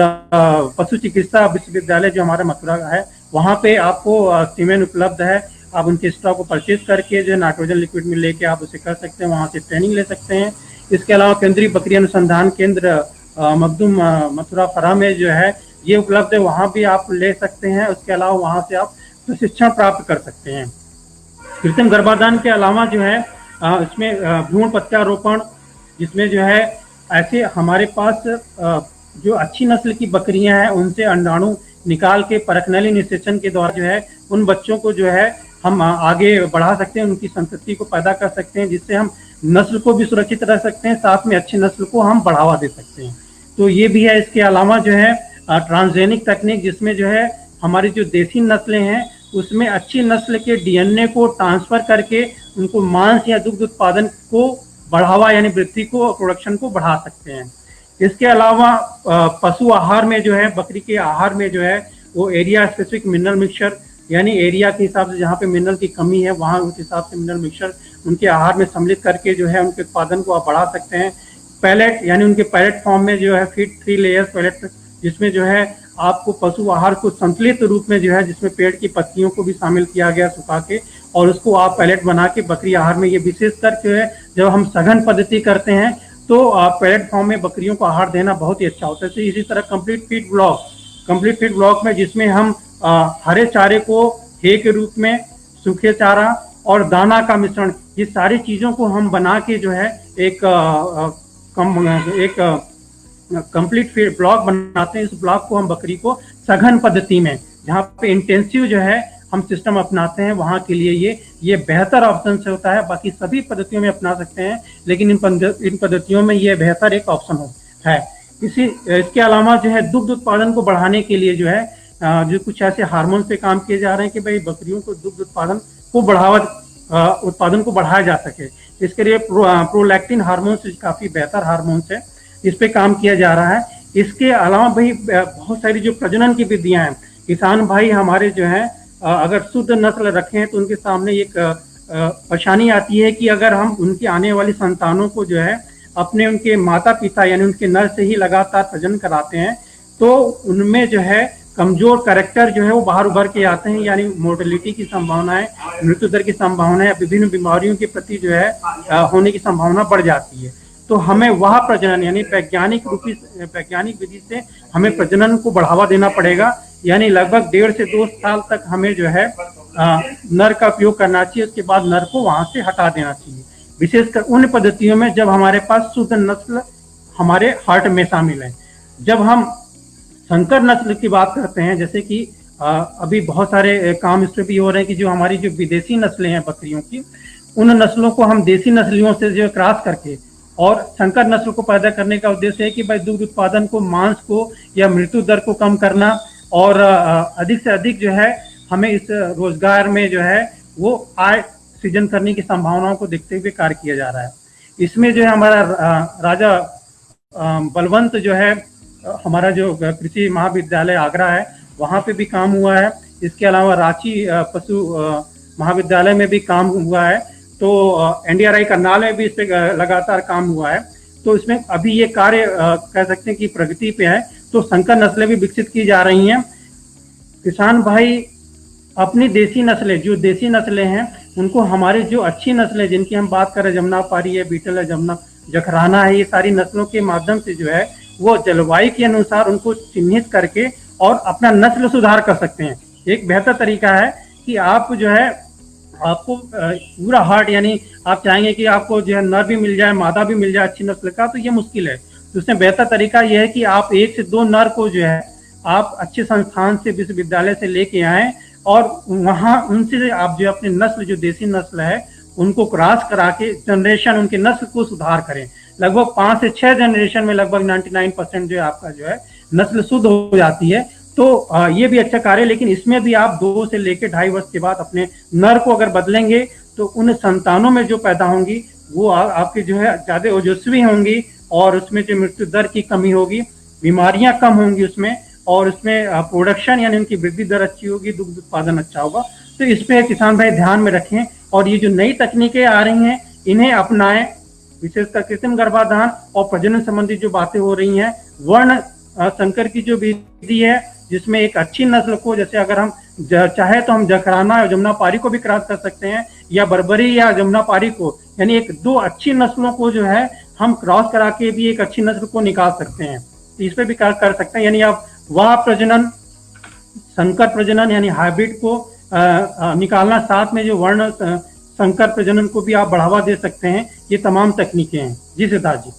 पशु चिकित्सा विश्वविद्यालय जो हमारा मथुरा का है, वहाँ पे आपको सीमेन उपलब्ध है। आप उनके स्टॉक को परचेज करके जो नाइट्रोजन लिक्विड में लेके आप उसे कर सकते हैं, वहाँ से ट्रेनिंग ले सकते हैं। इसके अलावा केंद्रीय बकरी अनुसंधान केंद्र मखदूम मथुरा फरा में जो है ये उपलब्ध है, वहाँ भी आप ले सकते हैं। उसके अलावा वहाँ से आप प्रशिक्षण प्राप्त कर सकते हैं। कृत्रिम गर्भाधान के अलावा जो है इसमें भ्रूण प्रत्यारोपण, जिसमें जो है ऐसे हमारे पास जो अच्छी नस्ल की बकरियां हैं उनसे अंडाणु निकाल के परखनली निषेचन के द्वारा जो है उन बच्चों को जो है हम आगे बढ़ा सकते हैं, उनकी संतति को पैदा कर सकते हैं, जिससे हम नस्ल को भी सुरक्षित रह सकते हैं, साथ में अच्छी नस्ल को हम बढ़ावा दे सकते हैं। तो ये भी है। इसके अलावा जो है ट्रांसजेनिक तकनीक, जिसमें जो है हमारी जो देसी नस्लें हैं उसमें अच्छी नस्ल के डीएनए को ट्रांसफर करके उनको मांस या दुग्ध उत्पादन को बढ़ावा, यानी वृद्धि को, प्रोडक्शन को बढ़ा सकते हैं। इसके अलावा पशु आहार में जो है, बकरी के आहार में जो है वो एरिया स्पेसिफिक मिनरल मिक्सचर, यानी एरिया के हिसाब से जहाँ पे मिनरल की कमी है वहाँ उस हिसाब से मिनरल मिक्सचर उनके आहार में सम्मिलित करके जो है उनके उत्पादन को आप बढ़ा सकते हैं। पैलेट, यानी उनके पैलेट फॉर्म में जो है फीड 3 लेयर पैलेट, जिसमें जो है आपको पशु आहार को संतुलित रूप में जो है, जिसमें पेड़ की पत्तियों को भी शामिल किया गया सुखा के, और उसको आप पैलेट बना के बकरी आहार में, ये विशेषकर जो है जब हम सघन पद्धति करते हैं तो पैलेट फॉर्म में बकरियों को आहार देना बहुत ही अच्छा होता है। तो इसी तरह कंप्लीट फीड ब्लॉक में, जिसमें हम हरे चारे को हे के रूप में, सूखे चारा और दाना का मिश्रण, ये सारी चीजों को हम बना के जो है एक कंप्लीट फीड ब्लॉक बनाते हैं। इस ब्लॉक को हम बकरी को सघन पद्धति में, जहाँ पे इंटेंसिव जो है हम सिस्टम अपनाते हैं, वहाँ के लिए ये बेहतर ऑप्शन से होता है। बाकी सभी पद्धतियों में अपना सकते हैं, लेकिन इन पद्धतियों में ये बेहतर एक ऑप्शन है। इसके अलावा जो है दुग्ध उत्पादन को बढ़ाने के लिए जो है जो कुछ ऐसे हार्मोन पे काम किए जा रहे हैं कि भाई बकरियों को दुग्ध उत्पादन को बढ़ाया जा सके। इसके लिए प्रोलैक्टिन हार्मोन काफी बेहतर हार्मोन है, इस पे काम किया जा रहा है। इसके अलावा भाई बहुत सारी जो प्रजनन की विधियां हैं, किसान भाई हमारे जो है अगर शुद्ध नस्ल रखें तो उनके सामने एक परेशानी आती है कि अगर हम उनकी आने वाली संतानों को जो है अपने उनके माता पिता यानी उनके नर से ही लगातार प्रजनन कराते हैं, तो उनमें जो है कमजोर कैरेक्टर जो है वो बाहर उभर के आते हैं, यानी मोर्टेलिटी की संभावना है, मृत्यु दर की संभावना है, विभिन्न बीमारियों के प्रति जो है होने की संभावना बढ़ जाती है। तो हमें वह प्रजनन, यानी वैज्ञानिक विधि से हमें प्रजनन को बढ़ावा देना पड़ेगा। यानी लगभग 1.5 से 2 साल तक हमें जो है नर का उपयोग करना चाहिए, उसके बाद नर को वहां से हटा देना चाहिए। विशेषकर उन पद्धतियों में जब हमारे पास शुद्ध नस्ल हमारे हार्ट में शामिल है। जब हम संकर नस्ल की बात करते हैं, जैसे कि अभी बहुत सारे काम इस पर भी हो रहे हैं कि जो हमारी जो विदेशी नस्लें हैं बकरियों की, उन नस्लों को हम देसी नस्लियों से जो क्रॉस करके और संकर नस्ल को पैदा करने का उद्देश्य है कि भाई दुग्ध उत्पादन को, मांस को या मृत्यु दर को कम करना, और अधिक से अधिक जो है हमें इस रोजगार में जो है वो आय सृजन करने की संभावनाओं को देखते हुए कार्य किया जा रहा है। इसमें जो है हमारा राजा बलवंत जो है, हमारा जो कृषि महाविद्यालय आगरा है, वहाँ पे भी काम हुआ है। इसके अलावा रांची पशु महाविद्यालय में भी काम हुआ है। तो NDRI करनाल में भी इस पे लगातार काम हुआ है। तो इसमें अभी ये कार्य कह सकते हैं कि प्रगति पे है। तो संकर नस्लें भी विकसित की जा रही हैं। किसान भाई अपनी देसी नस्लें, जो देसी नस्लें हैं उनको हमारे जो अच्छी नस्लें जिनकी हम बात करें, जमुनापारी है, बीटल है, जमुना जखराना है, ये सारी नस्लों के माध्यम से जो है वो जलवायु के अनुसार उनको चिन्हित करके और अपना नस्ल सुधार कर सकते हैं। एक बेहतर तरीका है कि आप जो है आपको पूरा हार्ट, यानी आप चाहेंगे कि आपको जो है नर भी मिल जाए, मादा भी मिल जाए अच्छी नस्ल का, तो ये मुश्किल है। तो उसमें बेहतर तरीका यह है कि आप 1 से 2 नर को जो है आप अच्छे संस्थान से, विश्वविद्यालय से लेके आए और वहां उनसे आप जो अपनी नस्ल, जो देसी नस्ल है, उनको क्रॉस करा के जनरेशन उनके नस्ल को सुधार करें। लगभग 5 से 6 जनरेशन में लगभग 99% जो है आपका जो है नस्ल शुद्ध हो जाती है। तो ये भी अच्छा कार्य है, लेकिन इसमें भी आप 2 से लेकर 2.5 वर्ष के बाद अपने नर को अगर बदलेंगे तो उन संतानों में जो पैदा होंगी वो आपके जो है ज्यादा ओजस्वी होंगी और उसमें जो मृत्यु दर की कमी होगी, बीमारियां कम होंगी उसमें, और उसमें प्रोडक्शन यानी उनकी वृद्धि दर अच्छी होगी, दुग्ध उत्पादन अच्छा होगा। तो इस पे किसान भाई ध्यान में रखें और ये जो नई तकनीकें आ रही हैं इन्हें अपनाएं, विशेषकर कृत्रिम गर्भाधान और प्रजनन संबंधी जो बातें हो रही हैं, वर्ण संकर की जो विधि है जिसमें एक अच्छी नस्ल को, जैसे अगर हम चाहे तो हम जखराना और जमुनापारी को भी क्रॉस कर सकते हैं, या बर्बरी या जमुनापारी को, यानी 1-2 अच्छी नस्लों को जो है हम क्रॉस करा के भी एक अच्छी नस्ल को निकाल सकते हैं। इस पे भी कर सकते हैं, यानी आप वह प्रजनन, संकर प्रजनन यानी हाइब्रिड को निकालना, साथ में जो वर्ण संकर प्रजनन को भी आप बढ़ावा दे सकते हैं। ये तमाम तकनीकें हैं। जी सिद्धार्थ जी।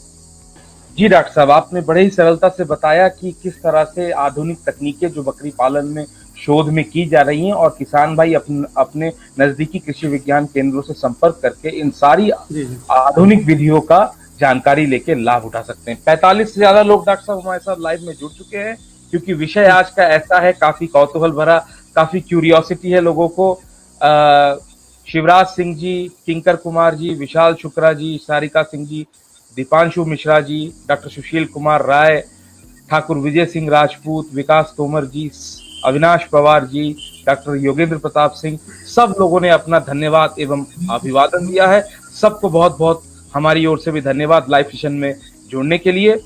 जी डॉक्टर साहब, आपने बड़े ही सरलता से बताया कि किस तरह से आधुनिक तकनीकें जो बकरी पालन में शोध में की जा रही हैं और किसान भाई अपने नजदीकी कृषि विज्ञान केंद्रों से संपर्क करके इन सारी आधुनिक विधियों का जानकारी लेके लाभ उठा सकते हैं। 45 से ज्यादा लोग डॉक्टर साहब हमारे साथ लाइव में जुड़ चुके हैं, क्योंकि विषय आज का ऐसा है, काफी कौतूहल भरा, काफी क्यूरियोसिटी है लोगों को। शिवराज सिंह जी, किंकर कुमार जी, विशाल शुक्ला जी, सारिका सिंह जी, दीपांशु मिश्रा जी, डॉक्टर सुशील कुमार राय, ठाकुर विजय सिंह राजपूत, विकास तोमर जी, अविनाश पवार जी, डॉक्टर योगेंद्र प्रताप सिंह, सब लोगों ने अपना धन्यवाद एवं अभिवादन दिया है। सबको बहुत बहुत हमारी ओर से भी धन्यवाद लाइव सेशन में जुड़ने के लिए।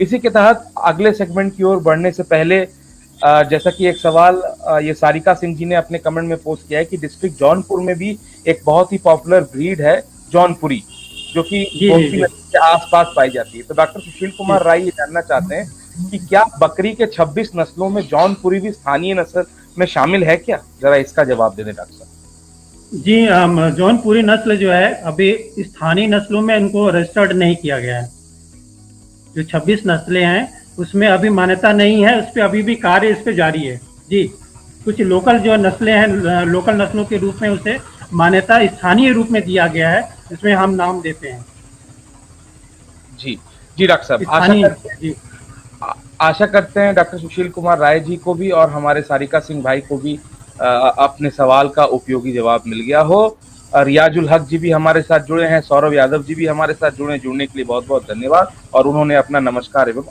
इसी के तहत अगले सेगमेंट की ओर बढ़ने से पहले जैसा कि एक सवाल ये सारिका सिंह जी ने अपने कमेंट में पोस्ट किया है कि डिस्ट्रिक्ट जौनपुर में भी एक बहुत ही पॉपुलर ब्रीड है जौनपुरी, जो कि कोसी नदी के आसपास पाई जाती है। तो डॉक्टर सुशील कुमार राय ये जानना चाहते हैं कि क्या बकरी के 26 नस्लों में जौनपुरी भी स्थानीय नस्ल में शामिल है क्या? जरा इसका जवाब दे दें डॉक्टर साहब। जी, जौनपुरी नस्ल जो है अभी स्थानीय नस्लों में इनको रजिस्टर्ड नहीं किया गया है। जो 26 नस्लें हैं उसमें अभी मान्यता नहीं है, उस पर अभी भी कार्य इस पे जारी है। जी, कुछ लोकल जो नस्लें हैं, लोकल नस्लों के रूप में उसे मान्यता स्थानीय रूप में दिया गया है, इसमें हम नाम देते हैं। जी जी डॉक्टर साहब, आशा करते हैं डॉक्टर सुशील कुमार राय जी को भी और हमारे सारिका सिंह भाई को भी अपने सवाल का उपयोगी जवाब मिल गया हो। रियाजुल हक जी भी हमारे साथ जुड़े हैं, सौरभ यादव जी भी हमारे साथ जुड़ने के लिए बहुत बहुत धन्यवाद, और उन्होंने अपना नमस्कार एवं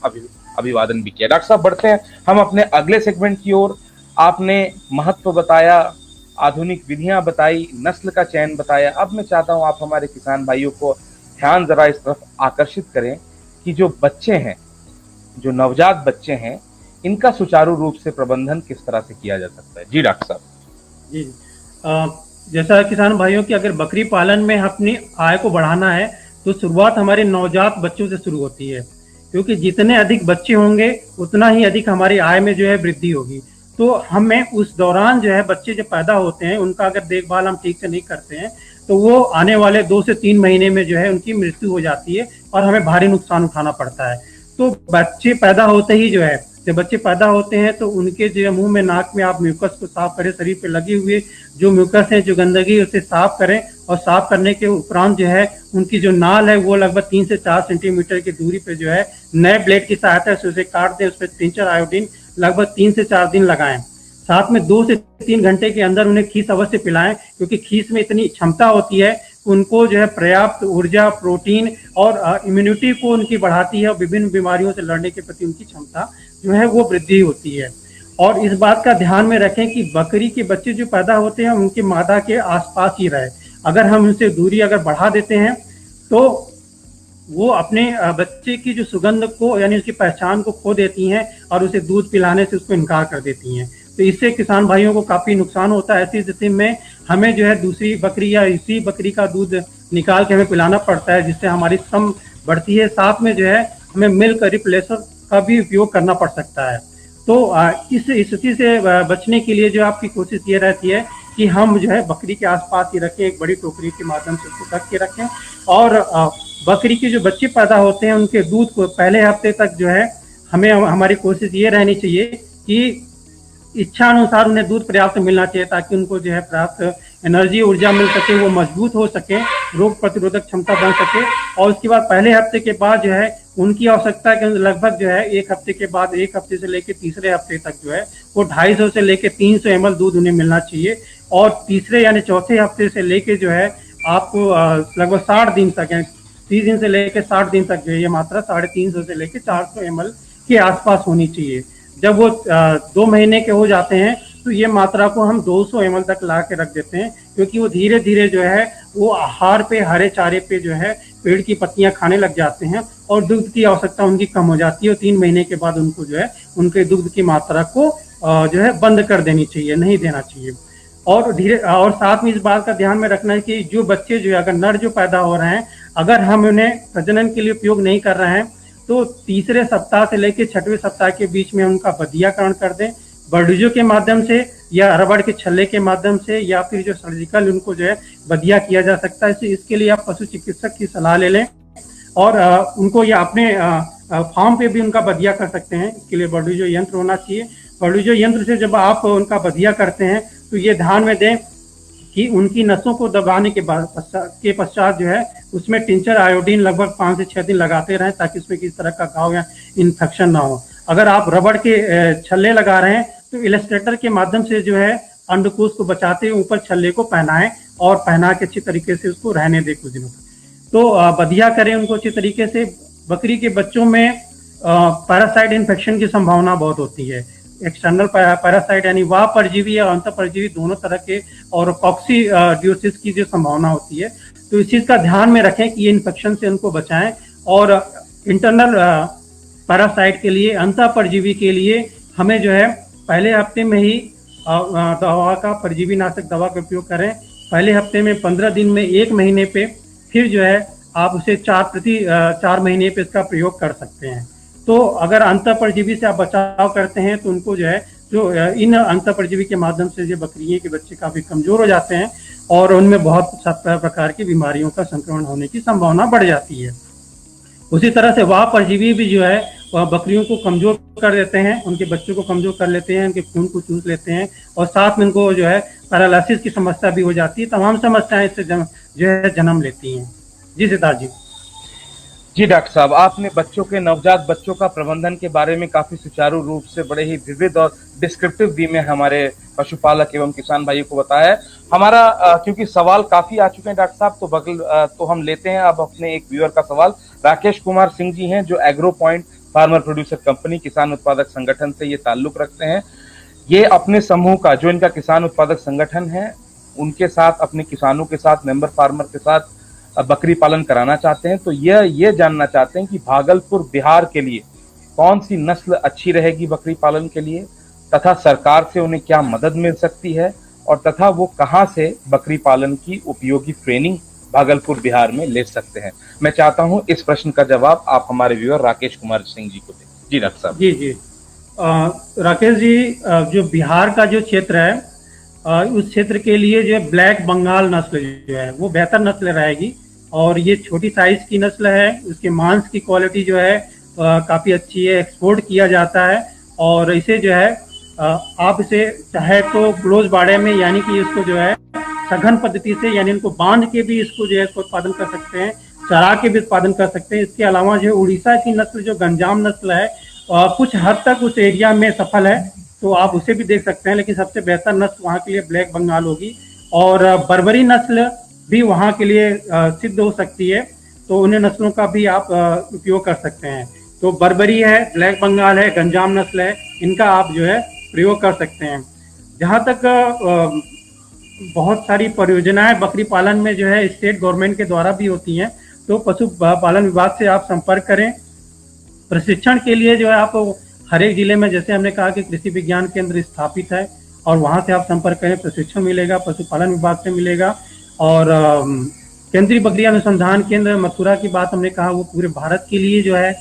अभिवादन भी किया। डॉक्टर साहब, बढ़ते हैं हम अपने अगले सेगमेंट की ओर। आपने महत्व बताया, आधुनिक विधियां बताई, नस्ल का चयन बताया। अब मैं चाहता हूं आप हमारे किसान भाइयों को ध्यान जरा इस तरफ आकर्षित करें कि जो बच्चे हैं, जो नवजात बच्चे हैं, इनका सुचारू रूप से प्रबंधन किस तरह से किया जा सकता है। जी डॉक्टर साहब। जी, जैसा किसान भाइयों की, अगर बकरी पालन में अपनी आय को बढ़ाना है तो शुरुआत हमारे नवजात बच्चों से शुरू होती है, क्योंकि जितने अधिक बच्चे होंगे उतना ही अधिक हमारी आय में जो है वृद्धि होगी। तो हमें उस दौरान जो है बच्चे जो पैदा होते हैं उनका अगर देखभाल हम ठीक से नहीं करते हैं तो वो आने वाले 2 से 3 महीने में जो है उनकी मृत्यु हो जाती है और हमें भारी नुकसान उठाना पड़ता है। तो बच्चे पैदा होते ही जो है, जब बच्चे पैदा होते हैं तो उनके जो मुंह में, नाक में आप म्यूकस को साफ करें, शरीर पे लगे हुए जो म्यूकस है, जो गंदगी है, उसे साफ करें, और साफ करने के उपरांत जो है उनकी जो नाल है वो लगभग 3 से 4 सेंटीमीटर की दूरी पे जो है नए ब्लेड की सहायता से उसे काट दें। उस पर टिंचर आयोडीन लगभग 3 से 4 दिन लगाएं। साथ में 2 से 3 घंटे के अंदर उन्हें खीस अवश्य पिलाएं, क्योंकि खीस में इतनी क्षमता होती है उनको जो है पर्याप्त ऊर्जा, प्रोटीन और इम्यूनिटी को उनकी बढ़ाती है, और विभिन्न बीमारियों से लड़ने के प्रति उनकी क्षमता जो है वो वृद्धि होती है। और इस बात का ध्यान में रखें कि बकरी के बच्चे जो पैदा होते हैं उनके मादा के आसपास ही रहे। अगर हम उनसे दूरी अगर बढ़ा देते हैं तो वो अपने बच्चे की जो सुगंध को, यानी उसकी पहचान को खो देती हैं और उसे दूध पिलाने से उसको इनकार कर देती हैं। तो इससे किसान भाइयों को काफी नुकसान होता है। ऐसी स्थिति में हमें जो है दूसरी बकरी या इसी बकरी का दूध निकाल के हमें पिलाना पड़ता है, जिससे हमारी श्रम बढ़ती है। साथ में जो है हमें मिल्क रिप्लेसर का भी उपयोग करना पड़ सकता है। तो इस स्थिति से बचने के लिए जो आपकी कोशिश ये रहती है कि हम जो है बकरी के आसपास ही रखें, एक बड़ी टोकरी के माध्यम से उसको ढक के रखें। और बकरी के जो बच्चे पैदा होते हैं उनके दूध को पहले हफ्ते तक जो है हमें हमारी कोशिश ये रहनी चाहिए कि इच्छा अनुसार उन्हें दूध पर्याप्त मिलना चाहिए, ताकि उनको जो है पर्याप्त एनर्जी ऊर्जा मिल सके, वो मजबूत हो सके, रोग प्रतिरोधक क्षमता बन सके। और उसके बाद पहले हफ्ते के बाद जो है उनकी आवश्यकता के लगभग जो है एक हफ्ते के बाद, एक हफ्ते से लेकर तीसरे हफ्ते तक जो है वो 250 से लेकर 300 ml दूध उन्हें मिलना चाहिए। और तीसरे यानी चौथे हफ्ते से लेके जो है आपको लगभग 60 दिन तक है, 30 दिन से लेकर 60 दिन तक जो है ये मात्रा 350 से लेकर 400 ml के आसपास होनी चाहिए। जब वो 2 महीने के हो जाते हैं तो ये मात्रा को हम 200 ml तक ला के रख देते हैं, क्योंकि वो धीरे धीरे जो है वो आहार पे, हरे चारे पे जो है पेड़ की पत्तियां खाने लग जाते हैं और दुग्ध की आवश्यकता उनकी कम हो जाती है। और 3 महीने के बाद उनको जो है उनके दुग्ध की मात्रा को जो है बंद कर देनी चाहिए, नहीं देना चाहिए। और साथ में इस बात का ध्यान में रखना है कि जो बच्चे जो है, अगर नर जो पैदा हो रहे हैं, अगर हम उन्हें प्रजनन के लिए उपयोग नहीं कर रहे हैं तो तीसरे सप्ताह से लेकर 6वें सप्ताह के बीच में उनका बधियाकरण कर दें, बर्डूजो के माध्यम से या रबड़ के छल्ले के माध्यम से, या फिर जो सर्जिकल उनको जो है बधिया किया जा सकता है। इसके लिए आप पशु चिकित्सक की सलाह ले लें और उनको या अपने फार्म पे भी उनका बधिया कर सकते हैं। इसके लिए बर्डूजो यंत्र होना चाहिए। बर्डूजो यंत्र से जब आप उनका बधिया करते हैं तो ये ध्यान में दें कि उनकी नसों को दबाने के पश्चात जो है उसमें टिंचर आयोडीन लगभग 5 से 6 दिन लगाते रहें, ताकि उसमें किसी तरह का घाव या इन्फेक्शन ना हो। अगर आप रबड़ के छल्ले लगा रहे हैं तो इलस्ट्रेटर के माध्यम से जो है अंडकोश को बचाते हुए ऊपर छल्ले को पहनाएं और पहना के अच्छी तरीके से उसको रहने दें कुछ दिनों तक। तो बधिया करें उनको अच्छी तरीके से। बकरी के बच्चों में पैरासाइट इन्फेक्शन की संभावना बहुत होती है। एक्सटर्नल पैरासाइट यानी वाह परजीवी या अंत परजीवी दोनों तरह के, और कॉक्सीडियोसिस की जो संभावना होती है। तो इस चीज का ध्यान में रखें कि ये इन्फेक्शन से उनको बचाएं। और इंटरनल पैरासाइट के लिए, अंत परजीवी के लिए हमें जो है पहले हफ्ते में ही दवा का, परजीवी नाशक दवा का उपयोग करें। पहले हफ्ते में 15 दिन में 1 महीने पे, फिर जो है आप उसे 4 महीने पे इसका प्रयोग कर सकते हैं। तो अगर अंत परजीवी से आप बचाव करते हैं तो उनको जो है जो इन अंत परजीवी के माध्यम से जो बकरियों के बच्चे काफी कमजोर हो जाते हैं और उनमें बहुत प्रकार की बीमारियों का संक्रमण होने की संभावना बढ़ जाती है। उसी तरह से वाह परजीवी भी जो है वह बकरियों को कमजोर कर देते हैं, उनके बच्चों को कमजोर कर लेते हैं, उनके खून को चूस लेते हैं और साथ में उनको जो है पैरालिसिस की समस्या भी हो जाती है। तमाम समस्याएं इससे जो है जन्म लेती हैं। जी सिद्धार्थ जी। जी डॉक्टर साहब, आपने बच्चों के, नवजात बच्चों का प्रबंधन के बारे में काफी सुचारू रूप से, बड़े ही विविध और डिस्क्रिप्टिव वी में हमारे पशुपालक एवं किसान भाइयों को बताया है। हमारा क्योंकि सवाल काफी आ चुके हैं डॉक्टर साहब, तो हम लेते हैं अब अपने एक व्यूअर का सवाल। राकेश कुमार सिंह जी हैं, जो agro point farmer producer company, किसान उत्पादक संगठन से ये ताल्लुक रखते हैं। ये अपने समूह का, जो इनका किसान उत्पादक संगठन है, उनके साथ, अपने किसानों के साथ, मेंबर फार्मर के साथ बकरी पालन कराना चाहते हैं। तो ये जानना चाहते हैं कि भागलपुर, बिहार के लिए कौन सी नस्ल अच्छी रहेगी बकरी पालन के लिए, तथा सरकार से उन्हें क्या मदद मिल सकती है, और तथा वो कहां से बकरी पालन की उपयोगी ट्रेनिंग भागलपुर, बिहार में ले सकते हैं। मैं चाहता हूं इस प्रश्न का जवाब आप हमारे व्यूअर राकेश कुमार सिंह जी को दें। जी डॉक्टर साहब। जी जी राकेश जी, जो बिहार का जो क्षेत्र है, उस क्षेत्र के लिए जो ब्लैक बंगाल नस्ल जो है वो बेहतर नस्ल रहेगी। और ये छोटी साइज की नस्ल है, उसके मांस की क्वालिटी जो है काफ़ी अच्छी है, एक्सपोर्ट किया जाता है। और इसे जो है आप इसे चाहे तो क्लोज बाड़े में, यानी कि इसको जो है सघन पद्धति से, यानी इनको बांध के भी इसको जो है उत्पादन कर सकते हैं, चरा के भी उत्पादन कर सकते हैं। इसके अलावा जो उड़ीसा की नस्ल, जो गंजाम नस्ल है, कुछ हद तक उस एरिया में सफल है, तो आप उसे भी देख सकते हैं। लेकिन सबसे बेहतर नस्ल वहाँ के लिए ब्लैक बंगाल होगी। और बर्बरी नस्ल भी वहाँ के लिए सिद्ध हो सकती है, तो उन्हें नस्लों का भी आप उपयोग कर सकते हैं। तो बर्बरी है, ब्लैक बंगाल है, गंजाम नस्ल है, इनका आप जो है प्रयोग कर सकते हैं। जहाँ तक बहुत सारी परियोजनाएं बकरी पालन में जो है स्टेट गवर्नमेंट के द्वारा भी होती हैं, तो पशु पालन विभाग से आप संपर्क करें। प्रशिक्षण के लिए जो है आप हर एक जिले में, जैसे हमने कहा कि कृषि विज्ञान केंद्र स्थापित है, और वहाँ से आप संपर्क करें, प्रशिक्षण मिलेगा, पशुपालन विभाग से मिलेगा। और केंद्रीय बकरी अनुसंधान केंद्र मथुरा की बात हमने कहा, वो पूरे भारत के लिए जो है,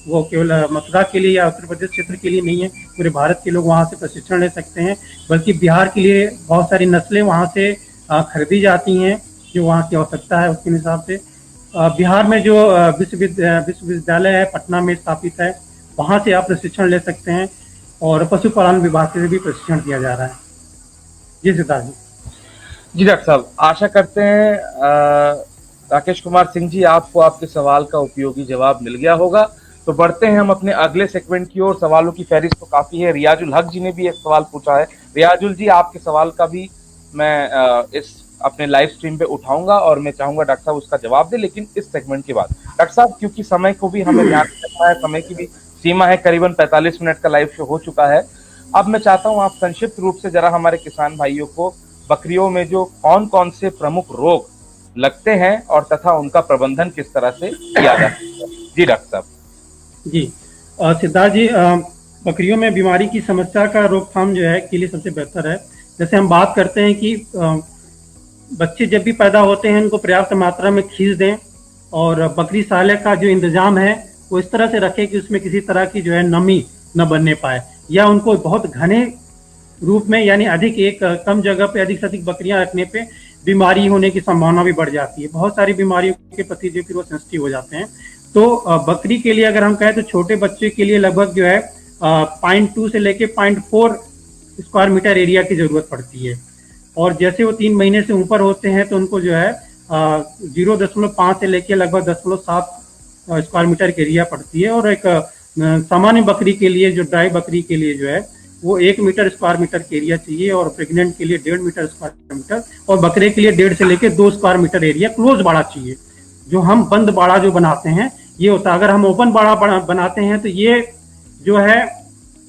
वो केवल मथुरा के लिए या उत्तर प्रदेश क्षेत्र के लिए नहीं है, पूरे भारत के लोग वहाँ से प्रशिक्षण ले सकते हैं। बल्कि बिहार के लिए बहुत सारी नस्लें वहाँ से खरीदी जाती हैं, जो वहाँ की आवश्यकता है उसके हिसाब से। बिहार में जो विश्वविद्यालय है पटना में स्थापित है, वहाँ से आप प्रशिक्षण ले सकते हैं। और पशुपालन विभाग से भी प्रशिक्षण दिया जा रहा है। जी सिद्धार्थ जी। जी डॉक्टर साहब, आशा करते हैं राकेश कुमार सिंह जी, आपको आपके सवाल का उपयोगी जवाब मिल गया होगा। तो बढ़ते हैं हम अपने अगले सेगमेंट की ओर। सवालों की फहरिस्त तो काफी है। रियाजुल हक जी ने भी एक सवाल पूछा है। रियाजुल जी, आपके सवाल का भी मैं इस अपने लाइव स्ट्रीम पे उठाऊंगा और मैं चाहूंगा डॉक्टर साहब उसका जवाब दे, लेकिन इस सेगमेंट के बाद। डॉक्टर साहब, क्योंकि समय को भी हमें ध्यान रखना है, समय की भी सीमा है, करीबन 45 मिनट का लाइव शो हो चुका है। अब मैं चाहता हूं आप संक्षिप्त रूप से जरा हमारे किसान भाइयों को बकरियों में जो कौन कौन से प्रमुख रोग लगते हैं और तथा उनका प्रबंधन किस तरह से किया जाता है। जी डॉक्टर साहब। जी सिद्धार्थ जी, बकरियों में बीमारी की समस्या का रोकथाम जो है के लिए सबसे बेहतर है। जैसे हम बात करते हैं कि बच्चे जब भी पैदा होते हैं उनको पर्याप्त मात्रा में खींच दें, और बकरी साले का जो इंतजाम है वो इस तरह से रखें कि उसमें किसी तरह की जो है नमी न बनने पाए, या उनको बहुत घने रूप में, यानी अधिक एक कम जगह पे अधिक से अधिक बकरियां रखने पे बीमारी होने की संभावना भी बढ़ जाती है। बहुत सारी बीमारियों के प्रति जो फिर वो सेंसिटिव हो जाते हैं। तो बकरी के लिए अगर हम कहें तो छोटे बच्चे के लिए लगभग जो है 0.2 से लेके 0.4 स्क्वायर मीटर एरिया की जरूरत पड़ती है। और जैसे वो 3 महीने से ऊपर होते हैं तो उनको जो है 0.5 से लेके लगभग 0.7 स्क्वायर मीटर की एरिया पड़ती है। और एक सामान्य बकरी के लिए, जो ड्राई बकरी के लिए जो है वो 1 मीटर स्क्वायर मीटर की एरिया चाहिए, और प्रेग्नेंट के लिए 1.5 मीटर स्क्वायर मीटर, और बकरे के लिए 1.5 से लेके 2 स्क्वायर मीटर एरिया क्लोज बाड़ा चाहिए। जो हम बंद बाड़ा जो बनाते हैं ये होता है। अगर हम ओपन बाड़ा बनाते हैं तो ये जो है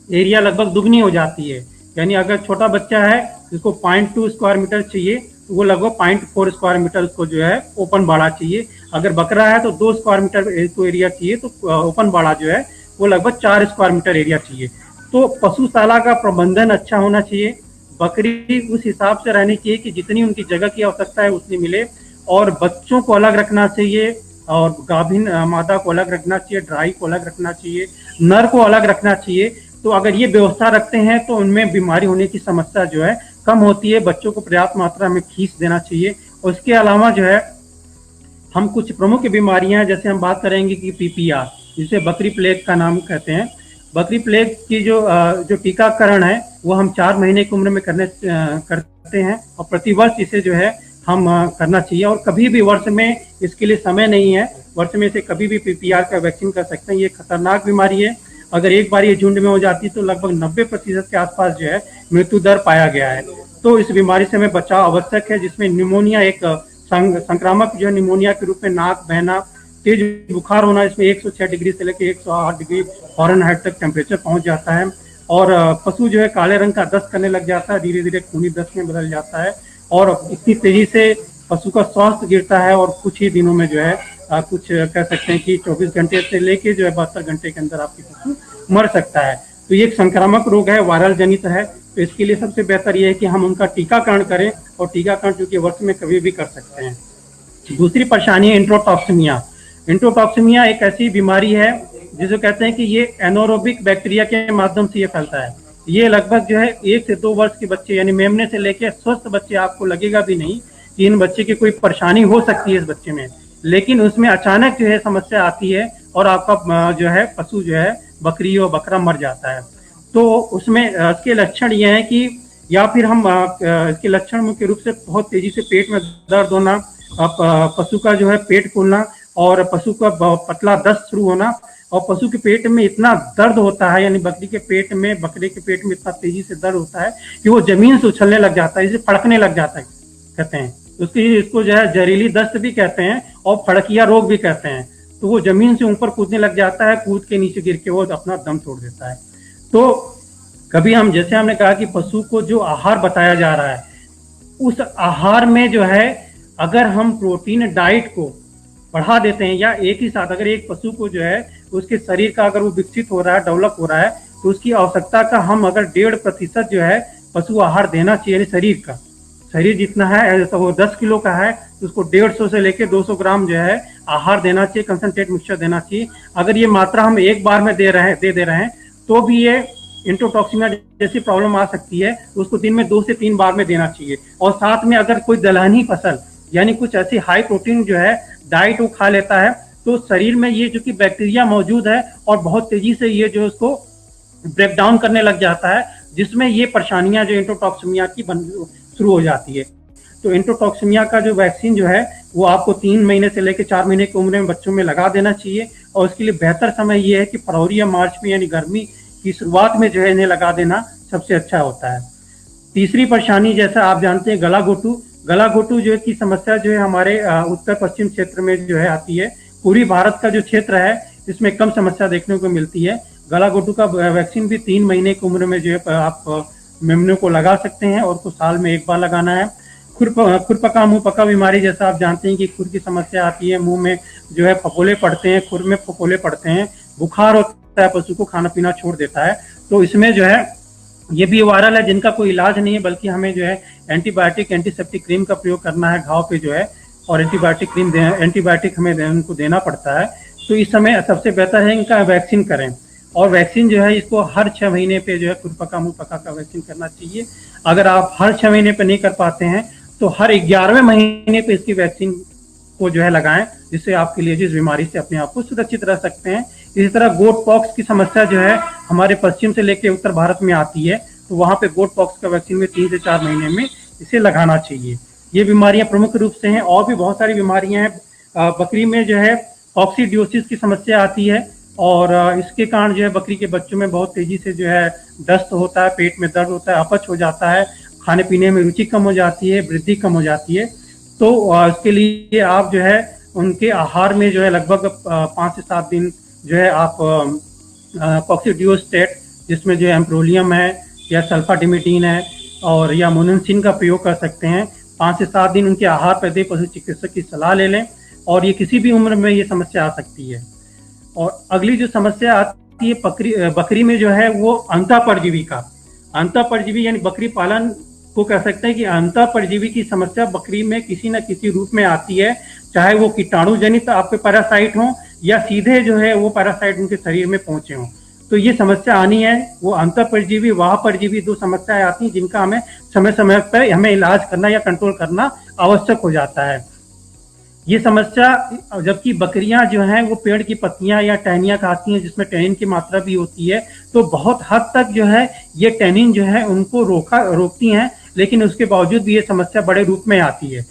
एरिया लगभग दुगनी हो जाती है। यानी अगर छोटा बच्चा है जिसको 0.2 स्क्वायर मीटर चाहिए तो वो लगभग 0.4 स्क्वायर मीटर उसको जो है ओपन बाड़ा चाहिए। अगर बकरा है तो 2 स्क्वायर मीटर इसको एरिया चाहिए, तो ओपन बाड़ा जो है वो लगभग 4 स्क्वायर मीटर एरिया चाहिए। तो पशुशाला का प्रबंधन अच्छा होना चाहिए। बकरी उस हिसाब से रहनी चाहिए कि जितनी उनकी जगह की आवश्यकता है उतनी मिले, और बच्चों को अलग रखना चाहिए, और गाभिन मादा को अलग रखना चाहिए, ड्राई को अलग रखना चाहिए, नर को अलग रखना चाहिए। तो अगर ये व्यवस्था रखते हैं तो उनमें बीमारी होने की समस्या जो है कम होती है। बच्चों को पर्याप्त मात्रा में खींच देना चाहिए। और उसके अलावा जो है हम कुछ प्रमुख बीमारियां, जैसे हम बात करेंगे कि PPR, जिसे बकरी प्लेग का नाम कहते हैं। बकरी प्लेग की जो टीकाकरण है वो हम 4 महीने की उम्र में करते हैं, और प्रतिवर्ष इसे जो है हम करना चाहिए। और कभी भी वर्ष में इसके लिए समय नहीं है, वर्ष में से कभी भी PPR का वैक्सीन कर सकते हैं। ये खतरनाक बीमारी है। अगर एक बार ये झुंड में हो जाती तो लगभग 90% के आसपास जो है मृत्यु दर पाया गया है। तो इस बीमारी से हमें बचाव आवश्यक है, जिसमें निमोनिया एक संक्रामक जो है निमोनिया के रूप में नाक बहना, तेज बुखार होना, इसमें 106 डिग्री से लेकर 108 डिग्री फ़ारेनहाइट तक टेम्परेचर पहुंच जाता है। और पशु जो है काले रंग का दस्त करने लग जाता है, धीरे धीरे खूनी दस्त में बदल जाता है, और इतनी तेजी से पशु का स्वास्थ्य गिरता है, और कुछ ही दिनों में जो है कुछ कह सकते हैं कि 24 घंटे से लेके जो है 72 घंटे के अंदर आपकी पशु मर सकता है। तो ये एक संक्रामक रोग है, वायरल जनित है। तो इसके लिए सबसे बेहतर ये है कि हम उनका टीकाकरण करें, और टीकाकरण चूंकि वर्ष में कभी भी कर सकते हैं। दूसरी परेशानी है इंट्रोटॉक्सिमिया। इंट्रोटॉक्सिमिया एक ऐसी बीमारी है जिसे कहते हैं कि ये एनोरोबिक बैक्टीरिया के माध्यम से ये फैलता है। ये लगभग जो है 1 से 2 वर्ष के बच्चे, यानी मेमने से लेकर स्वस्थ बच्चे, आपको लगेगा भी नहीं कि इन बच्चे की कोई परेशानी हो सकती है इस बच्चे में, लेकिन उसमें अचानक जो है समस्या आती है, और आपका जो है पशु जो है बकरी और बकरा मर जाता है। तो उसमें इसके लक्षण ये हैं कि, या फिर हम इसके लक्षण मुख्य रूप से बहुत तेजी से पेट में दर्द होना, पशु का जो है पेट फूलना, और पशु का पतला दस्त शुरू होना, और पशु के पेट में इतना दर्द होता है, यानी बकरी के पेट में, बकरे के पेट में इतना तेजी से दर्द होता है कि वो जमीन से उछलने लग जाता है, इसे फड़कने लग जाता है कहते हैं। इसको जो है जहरीली दस्त भी कहते हैं, और फड़किया रोग भी कहते हैं। तो वो जमीन से ऊपर कूदने लग जाता है, कूद के नीचे गिर के वो अपना दम तोड़ देता है। तो कभी हम, जैसे हमने कहा कि पशु को जो आहार बताया जा रहा है, उस आहार में जो है अगर हम प्रोटीन डाइट को बढ़ा देते हैं, या एक ही साथ अगर एक पशु को जो है उसके शरीर का अगर वो विकसित हो रहा है, डेवलप हो रहा है, तो उसकी आवश्यकता का हम अगर 1.5% जो है पशु आहार देना चाहिए, यानी शरीर का, शरीर जितना है, तो वो 10 किलो का है तो उसको 150 से लेकर 200 ग्राम जो है आहार देना चाहिए, कंसंट्रेट मिक्सचर देना चाहिए। अगर ये मात्रा हम एक बार में दे रहे हैं तो भी ये इंट्रोटॉक्सिमिया जैसी प्रॉब्लम आ सकती है, तो उसको दिन में 2 से 3 बार में देना चाहिए। और साथ में अगर कोई दलहनी फसल यानी कुछ ऐसी हाई प्रोटीन जो है डाइट वो खा लेता है, तो शरीर में ये जो कि बैक्टीरिया मौजूद है और बहुत तेजी से ये जो उसको ब्रेक डाउन करने लग जाता है, जिसमें ये परेशानियां जो इंट्रोटॉक्सिमिया की शुरू हो जाती है। तो इंट्रोटॉक्सिमिया का जो वैक्सीन जो है वो आपको 3 महीने से लेकर 4 महीने की उम्र में बच्चों में लगा देना चाहिए। और उसके लिए बेहतर समय ये है कि फरवरी या मार्च में, यानी गर्मी की शुरुआत में जो है इन्हें लगा देना सबसे अच्छा होता है। तीसरी परेशानी, जैसा आप जानते हैं, गला घोटू जो की समस्या जो है हमारे उत्तर पश्चिम क्षेत्र में जो है आती है। पूरी भारत का जो क्षेत्र है इसमें कम समस्या देखने को मिलती है। गला घोटू का वैक्सीन भी 3 महीने की उम्र में जो है आप मेमनों को लगा सकते हैं और उसको साल में एक बार लगाना है। खुरपका मुंह पका बीमारी, जैसा आप जानते हैं कि खुर की समस्या आती है, मुंह में जो है फफोले पड़ते हैं, खुर में फफोले पड़ते हैं, बुखार होता है, पशु को खाना पीना छोड़ देता है। तो इसमें जो है ये भी वायरल है जिनका कोई इलाज नहीं है, बल्कि हमें जो है एंटीबायोटिक एंटीसेप्टिक क्रीम का प्रयोग करना है घाव पे जो है, और एंटीबायोटिक हमें उनको देना पड़ता है। तो इस समय सबसे बेहतर है इनका वैक्सीन करें, और वैक्सीन जो है इसको हर 6 महीने पे जो है खुरपका मुंह पका का वैक्सीन करना चाहिए। अगर आप हर 6 महीने पे नहीं कर पाते हैं तो हर 11वें महीने पे इसकी वैक्सीन को जो है लगाएं, जिससे आपके लिए जिस बीमारी से अपने आप को सुरक्षित रह सकते हैं। इसी तरह गोट पॉक्स की समस्या जो है हमारे पश्चिम से लेकर उत्तर भारत में आती है, तो वहां पे गोट पॉक्स का वैक्सीन में 3 से 4 महीने में इसे लगाना चाहिए। ये बीमारियां प्रमुख रूप से हैं, और भी बहुत सारी बीमारियां हैं। बकरी में जो है कॉक्सीडियोसिस की समस्या आती है, और इसके कारण जो है बकरी के बच्चों में बहुत तेजी से जो है दस्त होता है, पेट में दर्द होता है, अपच हो जाता है, खाने पीने में रुचि कम हो जाती है, वृद्धि कम हो जाती है। तो इसके लिए आप जो है उनके आहार में जो है लगभग 5 से 7 दिन जो है आप कॉक्सीडियोस्टेट, जिसमें जो एम्प्रोलियम है या सल्फाडिमिटीन है और या मोनेसिन का प्रयोग कर सकते हैं। 5 से 7 दिन उनके आहार पर दे, पशु चिकित्सक की सलाह ले लें, और ये किसी भी उम्र में ये समस्या आ सकती है। और अगली जो समस्या आती है बकरी में जो है वो अंतः परजीवी यानी बकरी पालन को कह सकते हैं कि अंतः परजीवी की समस्या बकरी में किसी न किसी रूप में आती है, चाहे वो कीटाणु जनित आपके पैरासाइट हो या सीधे जो है वो पैरासाइट उनके शरीर में पहुंचे हों। तो ये समस्या आनी है, वो अंतः परजीवी वाह परजीवी 2 समस्याएं आती हैं जिनका हमें समय समय पर हमें इलाज करना या कंट्रोल करना आवश्यक हो जाता है। ये समस्या, जबकि बकरियां जो हैं वो पेड़ की पत्तियां या टहनियां खाती हैं जिसमें टैनिन की मात्रा भी होती है, तो बहुत हद तक जो है ये टैनिन जो है उनको रोकती हैं, लेकिन उसके बावजूद भी ये समस्या बड़े रूप में आती है।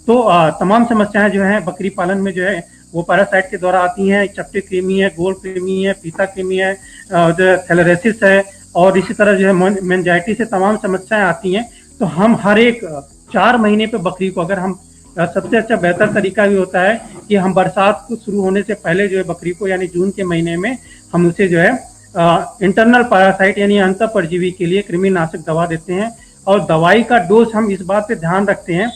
तो तमाम समस्याएं जो है बकरी पालन में जो है वो पैरासाइट के द्वारा आती हैं। चपटे कृमि है, गोल कृमि है, पीता कृमि है, जो थैलेरेसिस है, और इसी तरह जो है मेनिंजाइटिस से तमाम समस्याएं आती हैं। तो हम हर एक 4 महीने पे बकरी को, अगर हम सबसे अच्छा बेहतर तरीका भी होता है कि हम बरसात को शुरू होने से पहले जो है बकरी को, यानी जून के महीने में हम उसे जो है इंटरनल पैरासाइट यानी अंतः परजीवी के लिए कृमिनाशक दवा देते हैं। और दवाई का डोज हम इस बात पे ध्यान रखते हैं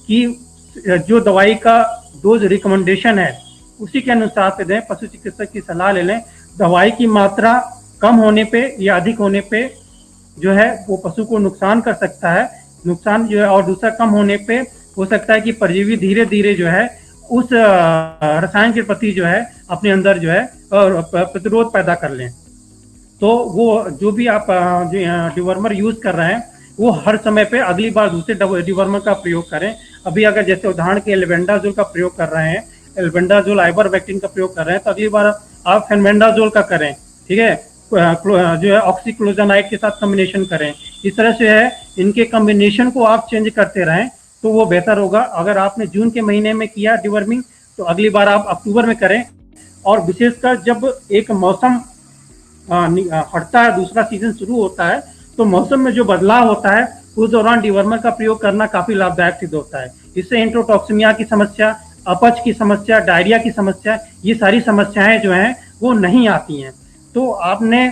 कि जो दवाई का डोज रिकमेंडेशन है उसी के अनुसार से दें, पशु चिकित्सक की सलाह ले लें। दवाई की मात्रा कम होने पे या अधिक होने पे जो है वो पशु को नुकसान कर सकता है, नुकसान जो है, और दूसरा कम होने पे हो सकता है कि परजीवी धीरे धीरे जो है उस रसायन के प्रति जो है अपने अंदर जो है प्रतिरोध पैदा कर लें। तो वो जो भी आप डिवर्मर यूज कर रहे हैं वो हर समय पे अगली बार दूसरे डिवर्मर का प्रयोग करें। अभी अगर जैसे उदाहरण के एल्बेंडाजोल का प्रयोग कर रहे हैं, एल्बेंडाजोल आइवरमेक्टिन का प्रयोग कर रहे हैं, तो अगली बार आप फेनबेंडाजोल का करें, ठीक है, जो है ऑक्सीक्लोजानाइड के साथ कॉम्बिनेशन करें। इस तरह से है इनके कॉम्बिनेशन को आप चेंज करते रहें तो वो बेहतर होगा। अगर आपने जून के महीने में किया डिवर्मिंग तो अगली बार आप अक्टूबर में करें। और विशेषकर जब एक मौसम हटता है, दूसरा सीजन शुरू होता है, तो मौसम में जो बदलाव होता है उस दौरान डिवर्मर का प्रयोग करना काफी लाभदायक सिद्ध होता है। इससे इंट्रोटॉक्सिमिया की समस्या, अपच की समस्या, डायरिया की समस्या, ये सारी समस्याएं जो हैं वो नहीं आती हैं। तो आपने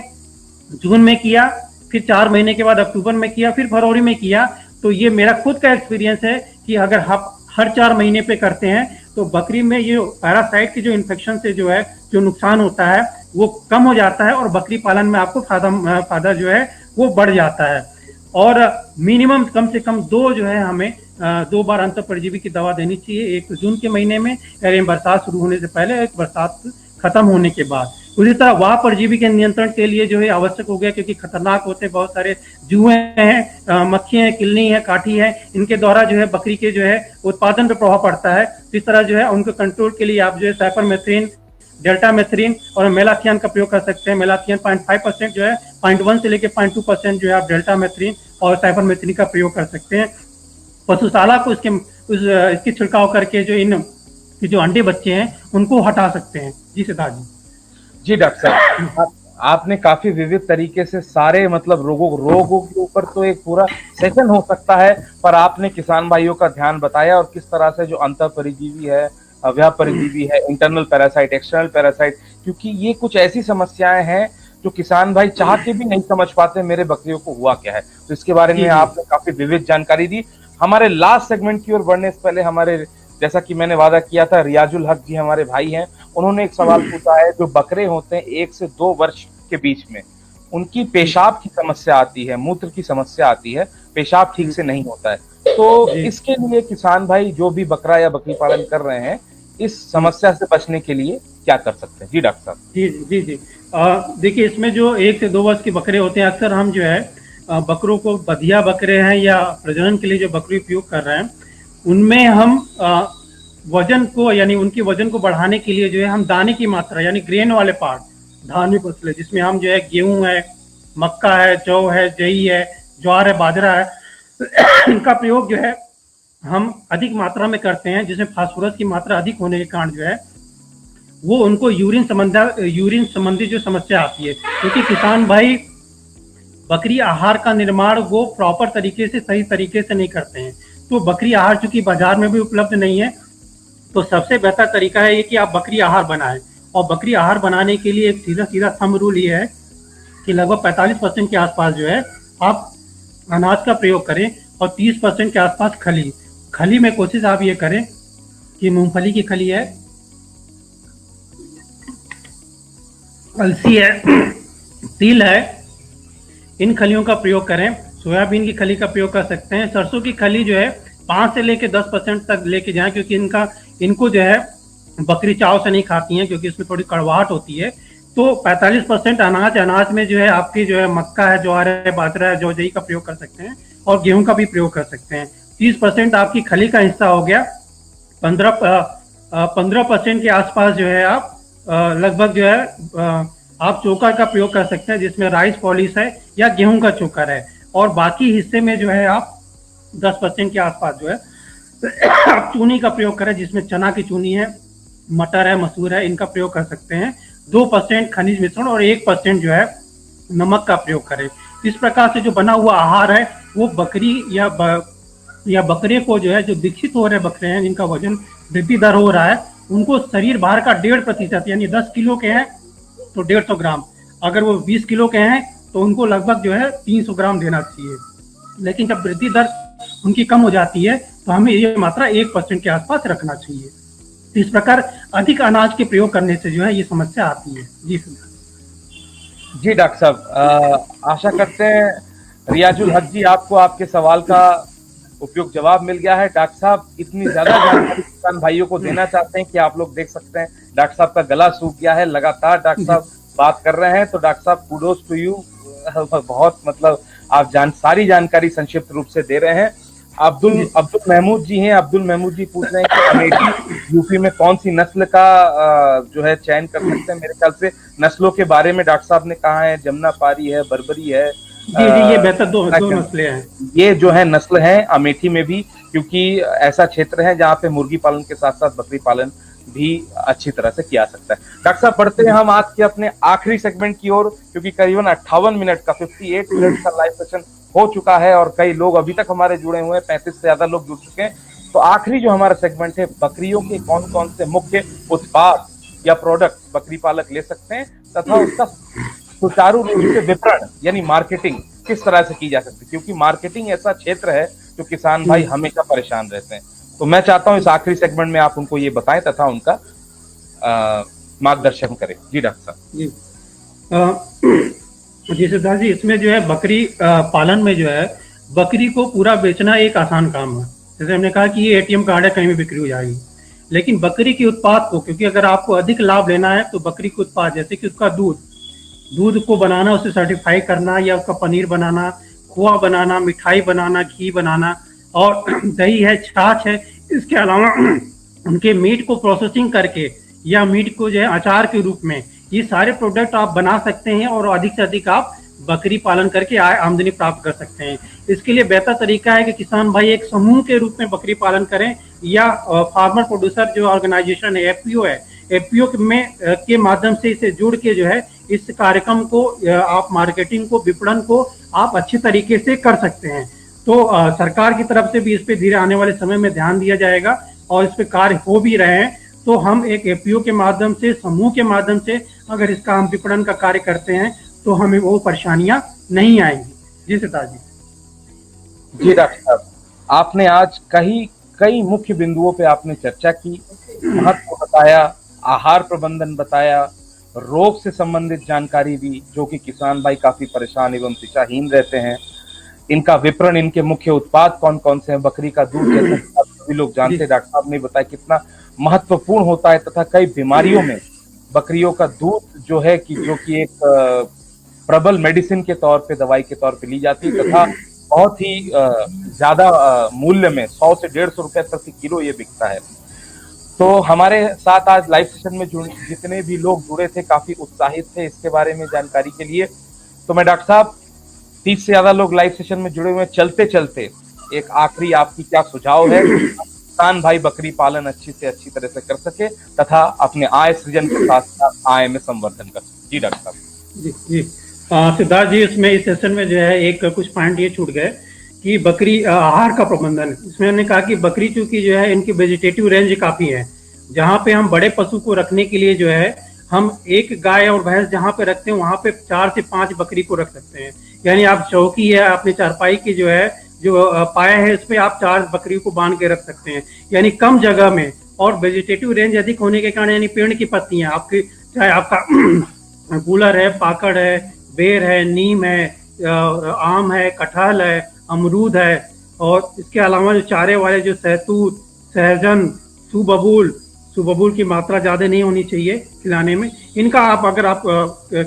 जून में किया, फिर 4 महीने के बाद अक्टूबर में किया, फिर फरवरी में किया, तो ये मेरा खुद का एक्सपीरियंस है कि अगर आप हर 4 महीने पे करते हैं तो बकरी में ये पैरासाइट की जो इन्फेक्शन से जो है जो नुकसान होता है वो कम हो जाता है और बकरी पालन में आपको फायदा जो है वो बढ़ जाता है। और मिनिमम कम से कम 2 जो है हमें 2 बार अंतर परजीवी की दवा देनी चाहिए, एक जून के महीने में यानी बरसात शुरू होने से पहले, एक बरसात खत्म होने के बाद। उसी तरह वाह परजीवी के नियंत्रण के लिए जो है आवश्यक हो गया, क्योंकि खतरनाक होते बहुत सारे जुए हैं, मक्खियां हैं, किलनी है, काठी है, इनके द्वारा जो है बकरी के जो है उत्पादन पर प्रभाव पड़ता है। इस तरह जो है उनको कंट्रोल के लिए आप जो है साइपरमेथ्रिन, डेल्टामेथ्रिन और मेलाथियन का प्रयोग कर सकते हैं। मेलाथियन 0.5% जो है, 0.1 से लेकर 0.2% जो है आप डेल्टामेथ्रिन और साइपरमेथ्रिन का प्रयोग कर सकते हैं। पशुशाला को इसके छिड़काव करके जो अंडे बच्चे हैं उनको हटा सकते हैं। जी सिद्धार्थ जी। जी डॉक्टर साहब, आपने काफी विविध तरीके से सारे मतलब रोगों के ऊपर तो एक पूरा सेशन हो सकता है, पर आपने किसान भाइयों का ध्यान बताया और किस तरह से जो अंतः परिजीवी है, अव्यय परिजीवी है, इंटरनल पैरासाइट, एक्सटर्नल पैरासाइट, क्योंकि ये कुछ ऐसी समस्याएं हैं जो किसान भाई चाह के भी नहीं समझ पाते मेरे बकरियों को हुआ क्या है। तो इसके बारे में आपने काफी विविध जानकारी दी। हमारे लास्ट सेगमेंट की ओर बढ़ने से पहले हमारे, जैसा कि मैंने वादा किया था, रियाजुल हक जी हमारे भाई हैं, उन्होंने एक सवाल पूछा है। जो बकरे होते हैं 1 से 2 वर्ष के बीच में, उनकी पेशाब की समस्या आती है, मूत्र की समस्या आती है, पेशाब ठीक से नहीं होता है। तो इसके लिए किसान भाई जो भी बकरा या बकरी पालन कर रहे हैं, इस समस्या से बचने के लिए क्या कर सकते हैं? जी डॉक्टर साहब। जी जी जी। देखिए, इसमें जो 1 से 2 वर्ष के बकरे होते हैं, अक्सर हम जो है बकरों को, बधिया बकरे हैं या प्रजनन के लिए जो बकरी उपयोग कर रहे हैं, उनमें हम वजन को, यानी उनके वजन को बढ़ाने के लिए जो है हम दाने की मात्रा, यानी ग्रेन वाले पार्ट, धान्य फसलें जिसमें हम जो है गेहूं है, मक्का है, जौ है, जई है, ज्वार है, बाजरा है, इनका प्रयोग जो है हम अधिक मात्रा में करते हैं, जिसमें फास्फोरस की मात्रा अधिक होने के कारण जो है वो उनको यूरिन संबंधी जो समस्या आती है। क्योंकि किसान भाई बकरी आहार का निर्माण वो प्रॉपर तरीके से, सही तरीके से नहीं करते हैं। तो बकरी आहार चूंकि बाजार में भी उपलब्ध नहीं है, तो सबसे बेहतर तरीका है ये कि आप बकरी आहार बनाएं। और बकरी आहार बनाने के लिए एक सीधा सीधा थंब रूल ये है कि लगभग 45% के आसपास जो है आप अनाज का प्रयोग करें और 30% के आसपास खली में कोशिश आप ये करें कि मूंगफली की खली है, अलसी है, तिल है, इन खलियों का प्रयोग करें। सोयाबीन की खली का प्रयोग कर सकते हैं। सरसों की खली जो है 5 से लेकर 10% तक लेके जाएं, क्योंकि इनको जो है बकरी चाव से नहीं खाती हैं, क्योंकि इसमें थोड़ी कड़वाहट होती है। तो 45% अनाज में जो है आपकी जो है मक्का है, ज्वार है, बाजरा है, जई का प्रयोग कर सकते हैं और गेहूं का भी प्रयोग कर सकते हैं। 30% आपकी खली का हिस्सा हो गया। 15% के आसपास जो है आप लगभग जो है आप चोकर का प्रयोग कर सकते हैं, जिसमें राइस पॉलिश है या गेहूं का चोकर है। और बाकी हिस्से में जो है आप 10% के आसपास जो है आप चूनी का प्रयोग करें, जिसमें चना की चूनी है, मटर है, मसूर है, इनका प्रयोग कर सकते हैं। 2% खनिज मिश्रण और 1% जो है नमक का प्रयोग करें। इस प्रकार से जो बना हुआ आहार है वो बकरी या बकरे को जो है, जो विकसित हो रहे बकरे हैं जिनका वजन वृद्धि दर हो रहा है, उनको शरीर भार का 1.5%, यानी 10 किलो के हैं तो 150 ग्राम, अगर वो 20 किलो के हैं तो उनको लगभग जो है 300 ग्राम देना चाहिए। लेकिन जब वृद्धि दर उनकी कम हो जाती है तो हमें ये मात्रा 1% के आसपास रखना चाहिए। तो इस प्रकार अधिक अनाज के प्रयोग करने से जो है ये समस्या आती है। जी डॉक्टर साहब, आशा करते हैं रियाजुल हक जी आपको आपके सवाल का उपयुक्त जवाब मिल गया है। डॉक्टर साहब इतनी ज्यादा जानकारी किसान भाइयों को देना चाहते हैं कि आप लोग देख सकते हैं डॉक्टर साहब का गला सूख गया है, लगातार डॉक्टर साहब बात कर रहे हैं। तो डॉक्टर साहब कुडोज टू यू, बहुत मतलब आप सारी जानकारी संक्षिप्त रूप से दे रहे हैं। अब्दुल महमूद जी हैं, अब्दुल महमूद जी पूछ रहे हैं कि अमेठी यूपी में कौन सी नस्ल का जो है चयन कर सकते हैं? मेरे ख्याल से नस्लों के बारे में डॉक्टर साहब ने कहा है, जमुना पारी है, बर्बरी है। जी, ये बेहतर दो नस्लें हैं। ये जो है नस्ल है अमेठी में भी, क्योंकि ऐसा क्षेत्र है जहाँ पे मुर्गी पालन के साथ साथ बकरी पालन भी अच्छी तरह से किया सकता है। डॉक्टर साहब बढ़ते हैं हम आज के अपने आखिरी सेगमेंट की ओर, क्योंकि करीबन 58 मिनट का 58 मिनट का लाइव सेशन हो चुका है और कई लोग अभी तक हमारे जुड़े हुए हैं, 35 से ज्यादा लोग जुड़ चुके हैं। तो आखिरी जो हमारा सेगमेंट है, बकरियों के कौन कौन से मुख्य उत्पाद या प्रोडक्ट बकरी पालक ले सकते हैं तथा उसका सुचारू रूप से विपणन यानी मार्केटिंग किस तरह से की जा सकती है, क्योंकि मार्केटिंग ऐसा क्षेत्र है जो किसान भाई हमेशा परेशान रहते हैं। तो मैं चाहता हूं इस आखिरी सेगमेंट में आप उनको ये बताएं तथा उनका मार्गदर्शन करें। जी डॉक्टर साहब। जी सिद्धार्थ जी, इसमें जो है बकरी पालन में जो है बकरी को पूरा बेचना एक आसान काम है। जैसे हमने कहा कि ये एटीएम कार्ड है, कहीं भी बिक्री हो जाएगी। लेकिन बकरी के उत्पाद को, क्योंकि अगर आपको अधिक लाभ लेना है तो बकरी के उत्पाद जैसे कि उसका दूध दूध को बनाना, उसे सर्टिफाई करना या उसका पनीर बनाना, खोआ बनाना, मिठाई बनाना, घी बनाना और दही है, छाछ है। इसके अलावा उनके मीट को प्रोसेसिंग करके या मीट को जो है अचार के रूप में, ये सारे प्रोडक्ट आप बना सकते हैं और अधिक से अधिक आप बकरी पालन करके आमदनी प्राप्त कर सकते हैं। इसके लिए बेहतर तरीका है कि किसान भाई एक समूह के रूप में बकरी पालन करें या फार्मर प्रोड्यूसर जो ऑर्गेनाइजेशन है, एफपीओ है, एफपीओ में के माध्यम से इसे जुड़ के जो है इस कार्यक्रम को आप मार्केटिंग को, विपणन को आप अच्छे तरीके से कर सकते हैं। तो सरकार की तरफ से भी इस पे धीरे आने वाले समय में ध्यान दिया जाएगा और इस पे कार्य हो भी रहे हैं। तो हम एक एफपीओ के माध्यम से, समूह के माध्यम से अगर इसका हम विपणन का कार्य करते हैं तो हमें वो परेशानियां नहीं आएंगी। जी सिद्धार्थ जी। जी डॉक्टर साहब, आपने आज कई मुख्य बिंदुओं पे आपने चर्चा की, महत्व बताया, आहार प्रबंधन बताया, रोग से संबंधित जानकारी दी, जो कि किसान भाई काफी परेशान एवं दिशाहीन रहते हैं। इनका विपणन, इनके मुख्य उत्पाद कौन कौन से हैं, बकरी का दूध जैसा कि आप सभी लोग जानते हैं, डॉक्टर साहब ने बताया कितना महत्वपूर्ण होता है, तथा कई बीमारियों में बकरियों का दूध जो है कि जो कि एक प्रबल मेडिसिन के तौर पे, दवाई के तौर पे ली जाती है, तथा बहुत ही ज्यादा मूल्य में 100 से 150 रुपए प्रति किलो ये बिकता है। तो हमारे साथ आज लाइव सेशन में जितने भी लोग जुड़े थे काफी उत्साहित थे इसके बारे में जानकारी के लिए। तो मैं डॉक्टर साहब, 30 से ज्यादा लोग लाइव सेशन में जुड़े हुए हैं, चलते चलते एक आखिरी आपकी क्या सुझाव है किसान भाई बकरी पालन अच्छी से अच्छी तरह से कर सके तथा अपने आय सृजन के साथ साथ आय में संवर्धन कर सके? जी डॉक्टर साहब। जी जी सिद्धार्थ जी, इसमें इस सेशन में जो है एक कुछ पॉइंट ये छूट गए कि बकरी आहार का प्रबंधन। इसमें हमने कहा कि बकरी चूंकि जो है इनकी वेजिटेटिव रेंज काफी है, जहाँ पे हम बड़े पशु को रखने के लिए जो है हम एक गाय और भैंस जहाँ पे रखते हैं वहां पे 4 से 5 बकरी को रख सकते हैं। यानी आप चौकी है, अपने चारपाई की जो है जो पाया है उसमें आप 4 बकरी को बांध के रख सकते हैं, यानी कम जगह में। और वेजिटेटिव रेंज अधिक होने के कारण यानी पेड़ की पत्तियां आपकी, चाहे आपका कूलर है, पाकड़ है, बेर है, नीम है, आम है, कटहल है, अमरूद है, और इसके अलावा जो चारे वाले जो सहतूत, सहजन, सुबबूल की मात्रा ज़्यादा नहीं होनी चाहिए खिलाने में। इनका आप अगर आप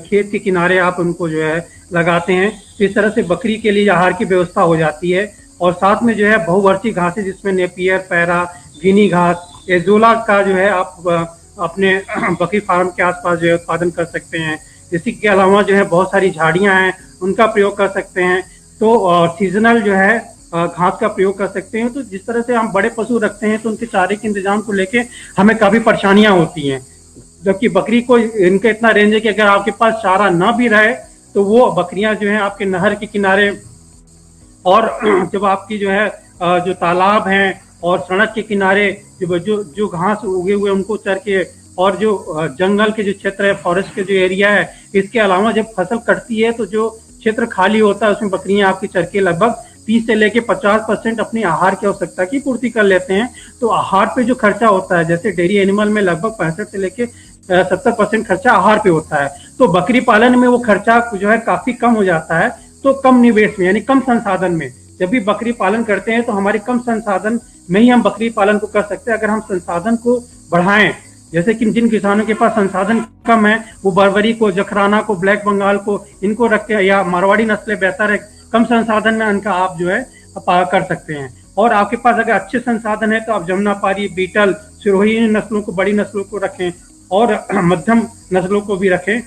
खेत के किनारे आप उनको जो है लगाते हैं तो इस तरह से बकरी के लिए आहार की व्यवस्था हो जाती है। और साथ में जो है बहुवर्षीय घासें जिसमें नेपियर, पैरा, गिनी घास, एजोला का जो है आप अपने बकरी फार्म के आसपास जो है उत्पादन कर सकते हैं। इसी के अलावा जो है बहुत सारी झाड़ियाँ हैं, उनका प्रयोग कर सकते हैं। तो सीजनल जो है घास का प्रयोग कर सकते हैं। तो जिस तरह से हम बड़े पशु रखते हैं तो उनके चारे के इंतजाम को लेके हमें काफी परेशानियां होती हैं, जबकि बकरी को इनका इतना रेंज है कि अगर आपके पास चारा ना भी रहे तो वो बकरियां जो है आपके नहर के किनारे और जब आपकी जो है जो तालाब हैं और सड़क के किनारे जो घास उगे हुए उनको चर के, और जो जंगल के जो क्षेत्र है, फॉरेस्ट के जो एरिया है, इसके अलावा जब फसल कटती है तो जो क्षेत्र खाली होता है उसमें बकरियां आपकी चर के लगभग 30 से लेके 50% अपनी आहार की आवश्यकता की पूर्ति कर लेते हैं। तो आहार पे जो खर्चा होता है, जैसे डेयरी एनिमल में लगभग 65 से लेके 70% खर्चा आहार पे होता है, तो बकरी पालन में वो खर्चा जो है काफी कम हो जाता है। तो कम निवेश में यानी कम संसाधन में जब भी बकरी पालन करते हैं तो हमारे कम संसाधन में ही हम बकरी पालन को कर सकते हैं। अगर हम संसाधन को बढ़ाएं, जैसे कि जिन किसानों के पास संसाधन कम है वो बर्बरी को, जखराना को, ब्लैक बंगाल को इनको रखते हैं, या मारवाड़ी नस्लें बेहतर है, कम संसाधन में उनका आप जो है कर सकते हैं। और आपके पास अगर अच्छे संसाधन है तो आप जमुनापारी, बीटल, सिरोही नस्लों को, बड़ी नस्लों को रखें और मध्यम नस्लों को भी रखें।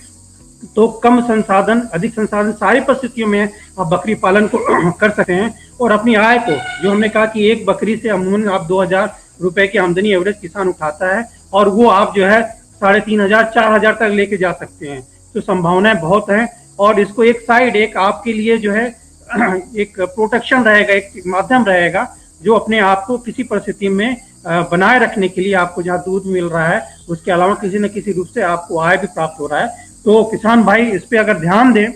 तो कम संसाधन, अधिक संसाधन, सारी परिस्थितियों में आप बकरी पालन को कर सकते हैं। और अपनी आय को, जो हमने कहा कि एक बकरी से अमूमन आप 2000 रुपए की आमदनी एवरेज किसान उठाता है, और वो आप जो है 3500, 4000 तक लेके जा सकते हैं। तो संभावनाएं बहुत हैं। और इसको एक साइड, एक आपके लिए जो है एक प्रोटेक्शन रहेगा, एक माध्यम रहेगा जो अपने आप को किसी परिस्थिति में बनाए रखने के लिए, आपको जहाँ दूध मिल रहा है उसके अलावा किसी न किसी रूप से आपको आय भी प्राप्त हो रहा है। तो किसान भाई इस पे अगर ध्यान दें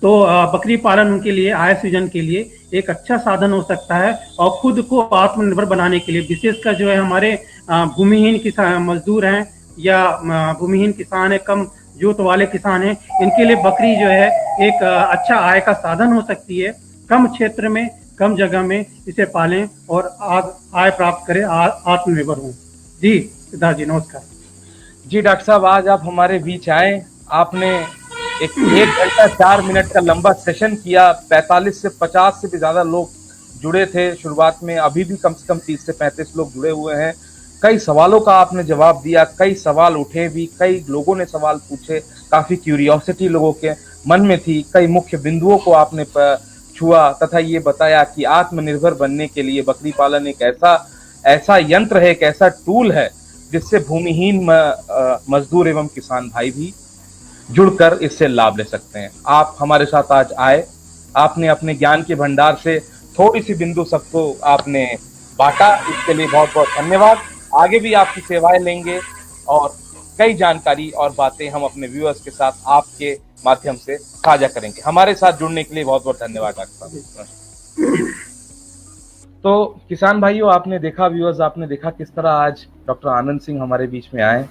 तो बकरी पालन उनके लिए आय सृजन के लिए एक अच्छा साधन हो सकता है। और खुद को आत्मनिर्भर बनाने के लिए, विशेषकर जो है हमारे भूमिहीन किसान मजदूर हैं या भूमिहीन किसान है, कम जोत वाले किसान हैं, इनके लिए बकरी जो है एक अच्छा आय का साधन हो सकती है। कम क्षेत्र में, कम जगह में इसे पालें और आय प्राप्त करें, आत्मनिर्भर हों। जी सिद्धार्थ जी, नमस्कार। जी डॉक्टर साहब, आज आप हमारे बीच आए। आपने एक घंटा 4 मिनट का लंबा सेशन किया। 45 से 50 से भी ज्यादा लोग जुड़े थे शुरुआत में, अभी भी कम से कम 30 से 35 लोग जुड़े हुए हैं। कई सवालों का आपने जवाब दिया, कई सवाल उठे भी, कई लोगों ने सवाल पूछे, काफी क्यूरियोसिटी लोगों के मन में थी। कई मुख्य बिंदुओं को आपने छुआ तथा ये बताया कि आत्मनिर्भर बनने के लिए बकरी पालन एक ऐसा यंत्र है, एक ऐसा टूल है जिससे भूमिहीन मजदूर एवं किसान भाई भी जुड़कर इससे लाभ ले सकते हैं। आप हमारे साथ आज आए, आपने अपने ज्ञान के भंडार से थोड़ी सी बिंदु सबको आपने बांटा, इसके लिए बहुत बहुत धन्यवाद। आगे भी आपकी सेवाएं लेंगे और कई जानकारी और बातें हम अपने व्यूअर्स के साथ आपके माध्यम से साझा करेंगे। हमारे साथ जुड़ने के लिए बहुत बहुत धन्यवाद डॉक्टर साहब। तो किसान भाइयों, आपने देखा, व्यूअर्स आपने देखा किस तरह आज डॉक्टर आनंद सिंह हमारे बीच में आए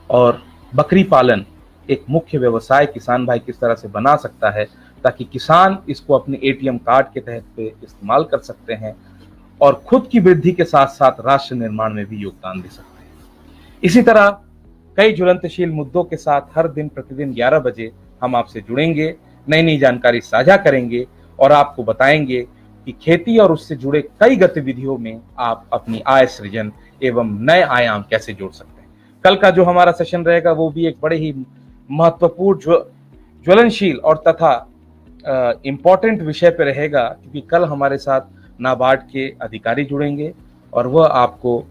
और बकरी पालन एक मुख्य व्यवसाय किसान भाई किस तरह से बना सकता है, ताकि किसान इसको अपने एटीएम कार्ड के तहत पे इस्तेमाल कर सकते हैं और खुद की वृद्धि के साथ साथ राष्ट्र निर्माण में भी योगदान दे सकते हैं। इसी तरह कई ज्वलंतशील मुद्दों के साथ हर दिन प्रतिदिन 11 बजे हम आपसे जुड़ेंगे, नई नई जानकारी साझा करेंगे और आपको बताएंगे कि खेती और उससे जुड़े कई गतिविधियों में आप अपनी आय सृजन एवं नए आयाम कैसे जोड़ सकते हैं। कल का जो हमारा सेशन रहेगा वो भी एक बड़े ही महत्वपूर्ण ज्वलनशील और तथा इम्पोर्टेंट विषय पर रहेगा, क्योंकि कल हमारे साथ नाबार्ड के अधिकारी जुड़ेंगे और वह आपको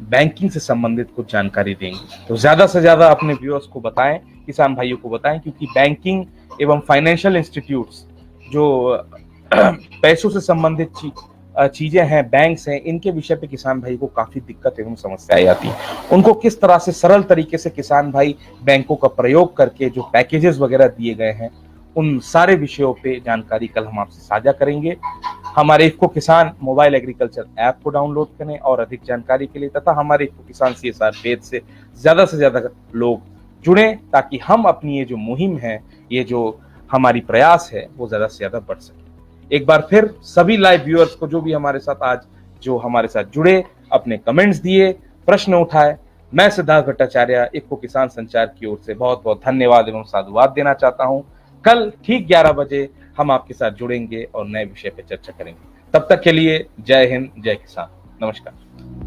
बैंकिंग से संबंधित कुछ जानकारी देंगे। तो ज्यादा से ज्यादा अपने व्यूअर्स को बताएं, किसान भाइयों को बताएं, क्योंकि बैंकिंग एवं फाइनेंशियल इंस्टीट्यूट्स जो पैसों से संबंधित चीजें हैं, बैंक्स हैं, इनके विषय पे किसान भाई को काफी दिक्कत एवं समस्याएं आती हैं। उनको किस तरह से सरल तरीके से किसान भाई बैंकों का प्रयोग करके जो पैकेजेस वगैरह दिए गए हैं, उन सारे विषयों पे जानकारी कल हम आपसे साझा करेंगे। हमारे इफ्को किसान मोबाइल एग्रीकल्चर ऐप को डाउनलोड करें और अधिक जानकारी के लिए, तथा हमारे इफ्को किसान CSR पेज से ज्यादा लोग जुड़ें, ताकि हम अपनी ये जो मुहिम है, ये जो हमारी प्रयास है, वो ज्यादा से ज्यादा बढ़ सके। एक बार फिर सभी लाइव व्यूअर्स को, जो भी हमारे साथ आज जो हमारे साथ जुड़े, अपने कमेंट्स दिए, प्रश्न उठाए, मैं सिद्धार्थ भट्टाचार्य इफ्को किसान संचार की ओर से बहुत बहुत धन्यवाद एवं साधुवाद देना चाहता हूं। कल ठीक 11 बजे हम आपके साथ जुड़ेंगे और नए विषय पर चर्चा करेंगे। तब तक के लिए जय हिंद, जय किसान, नमस्कार।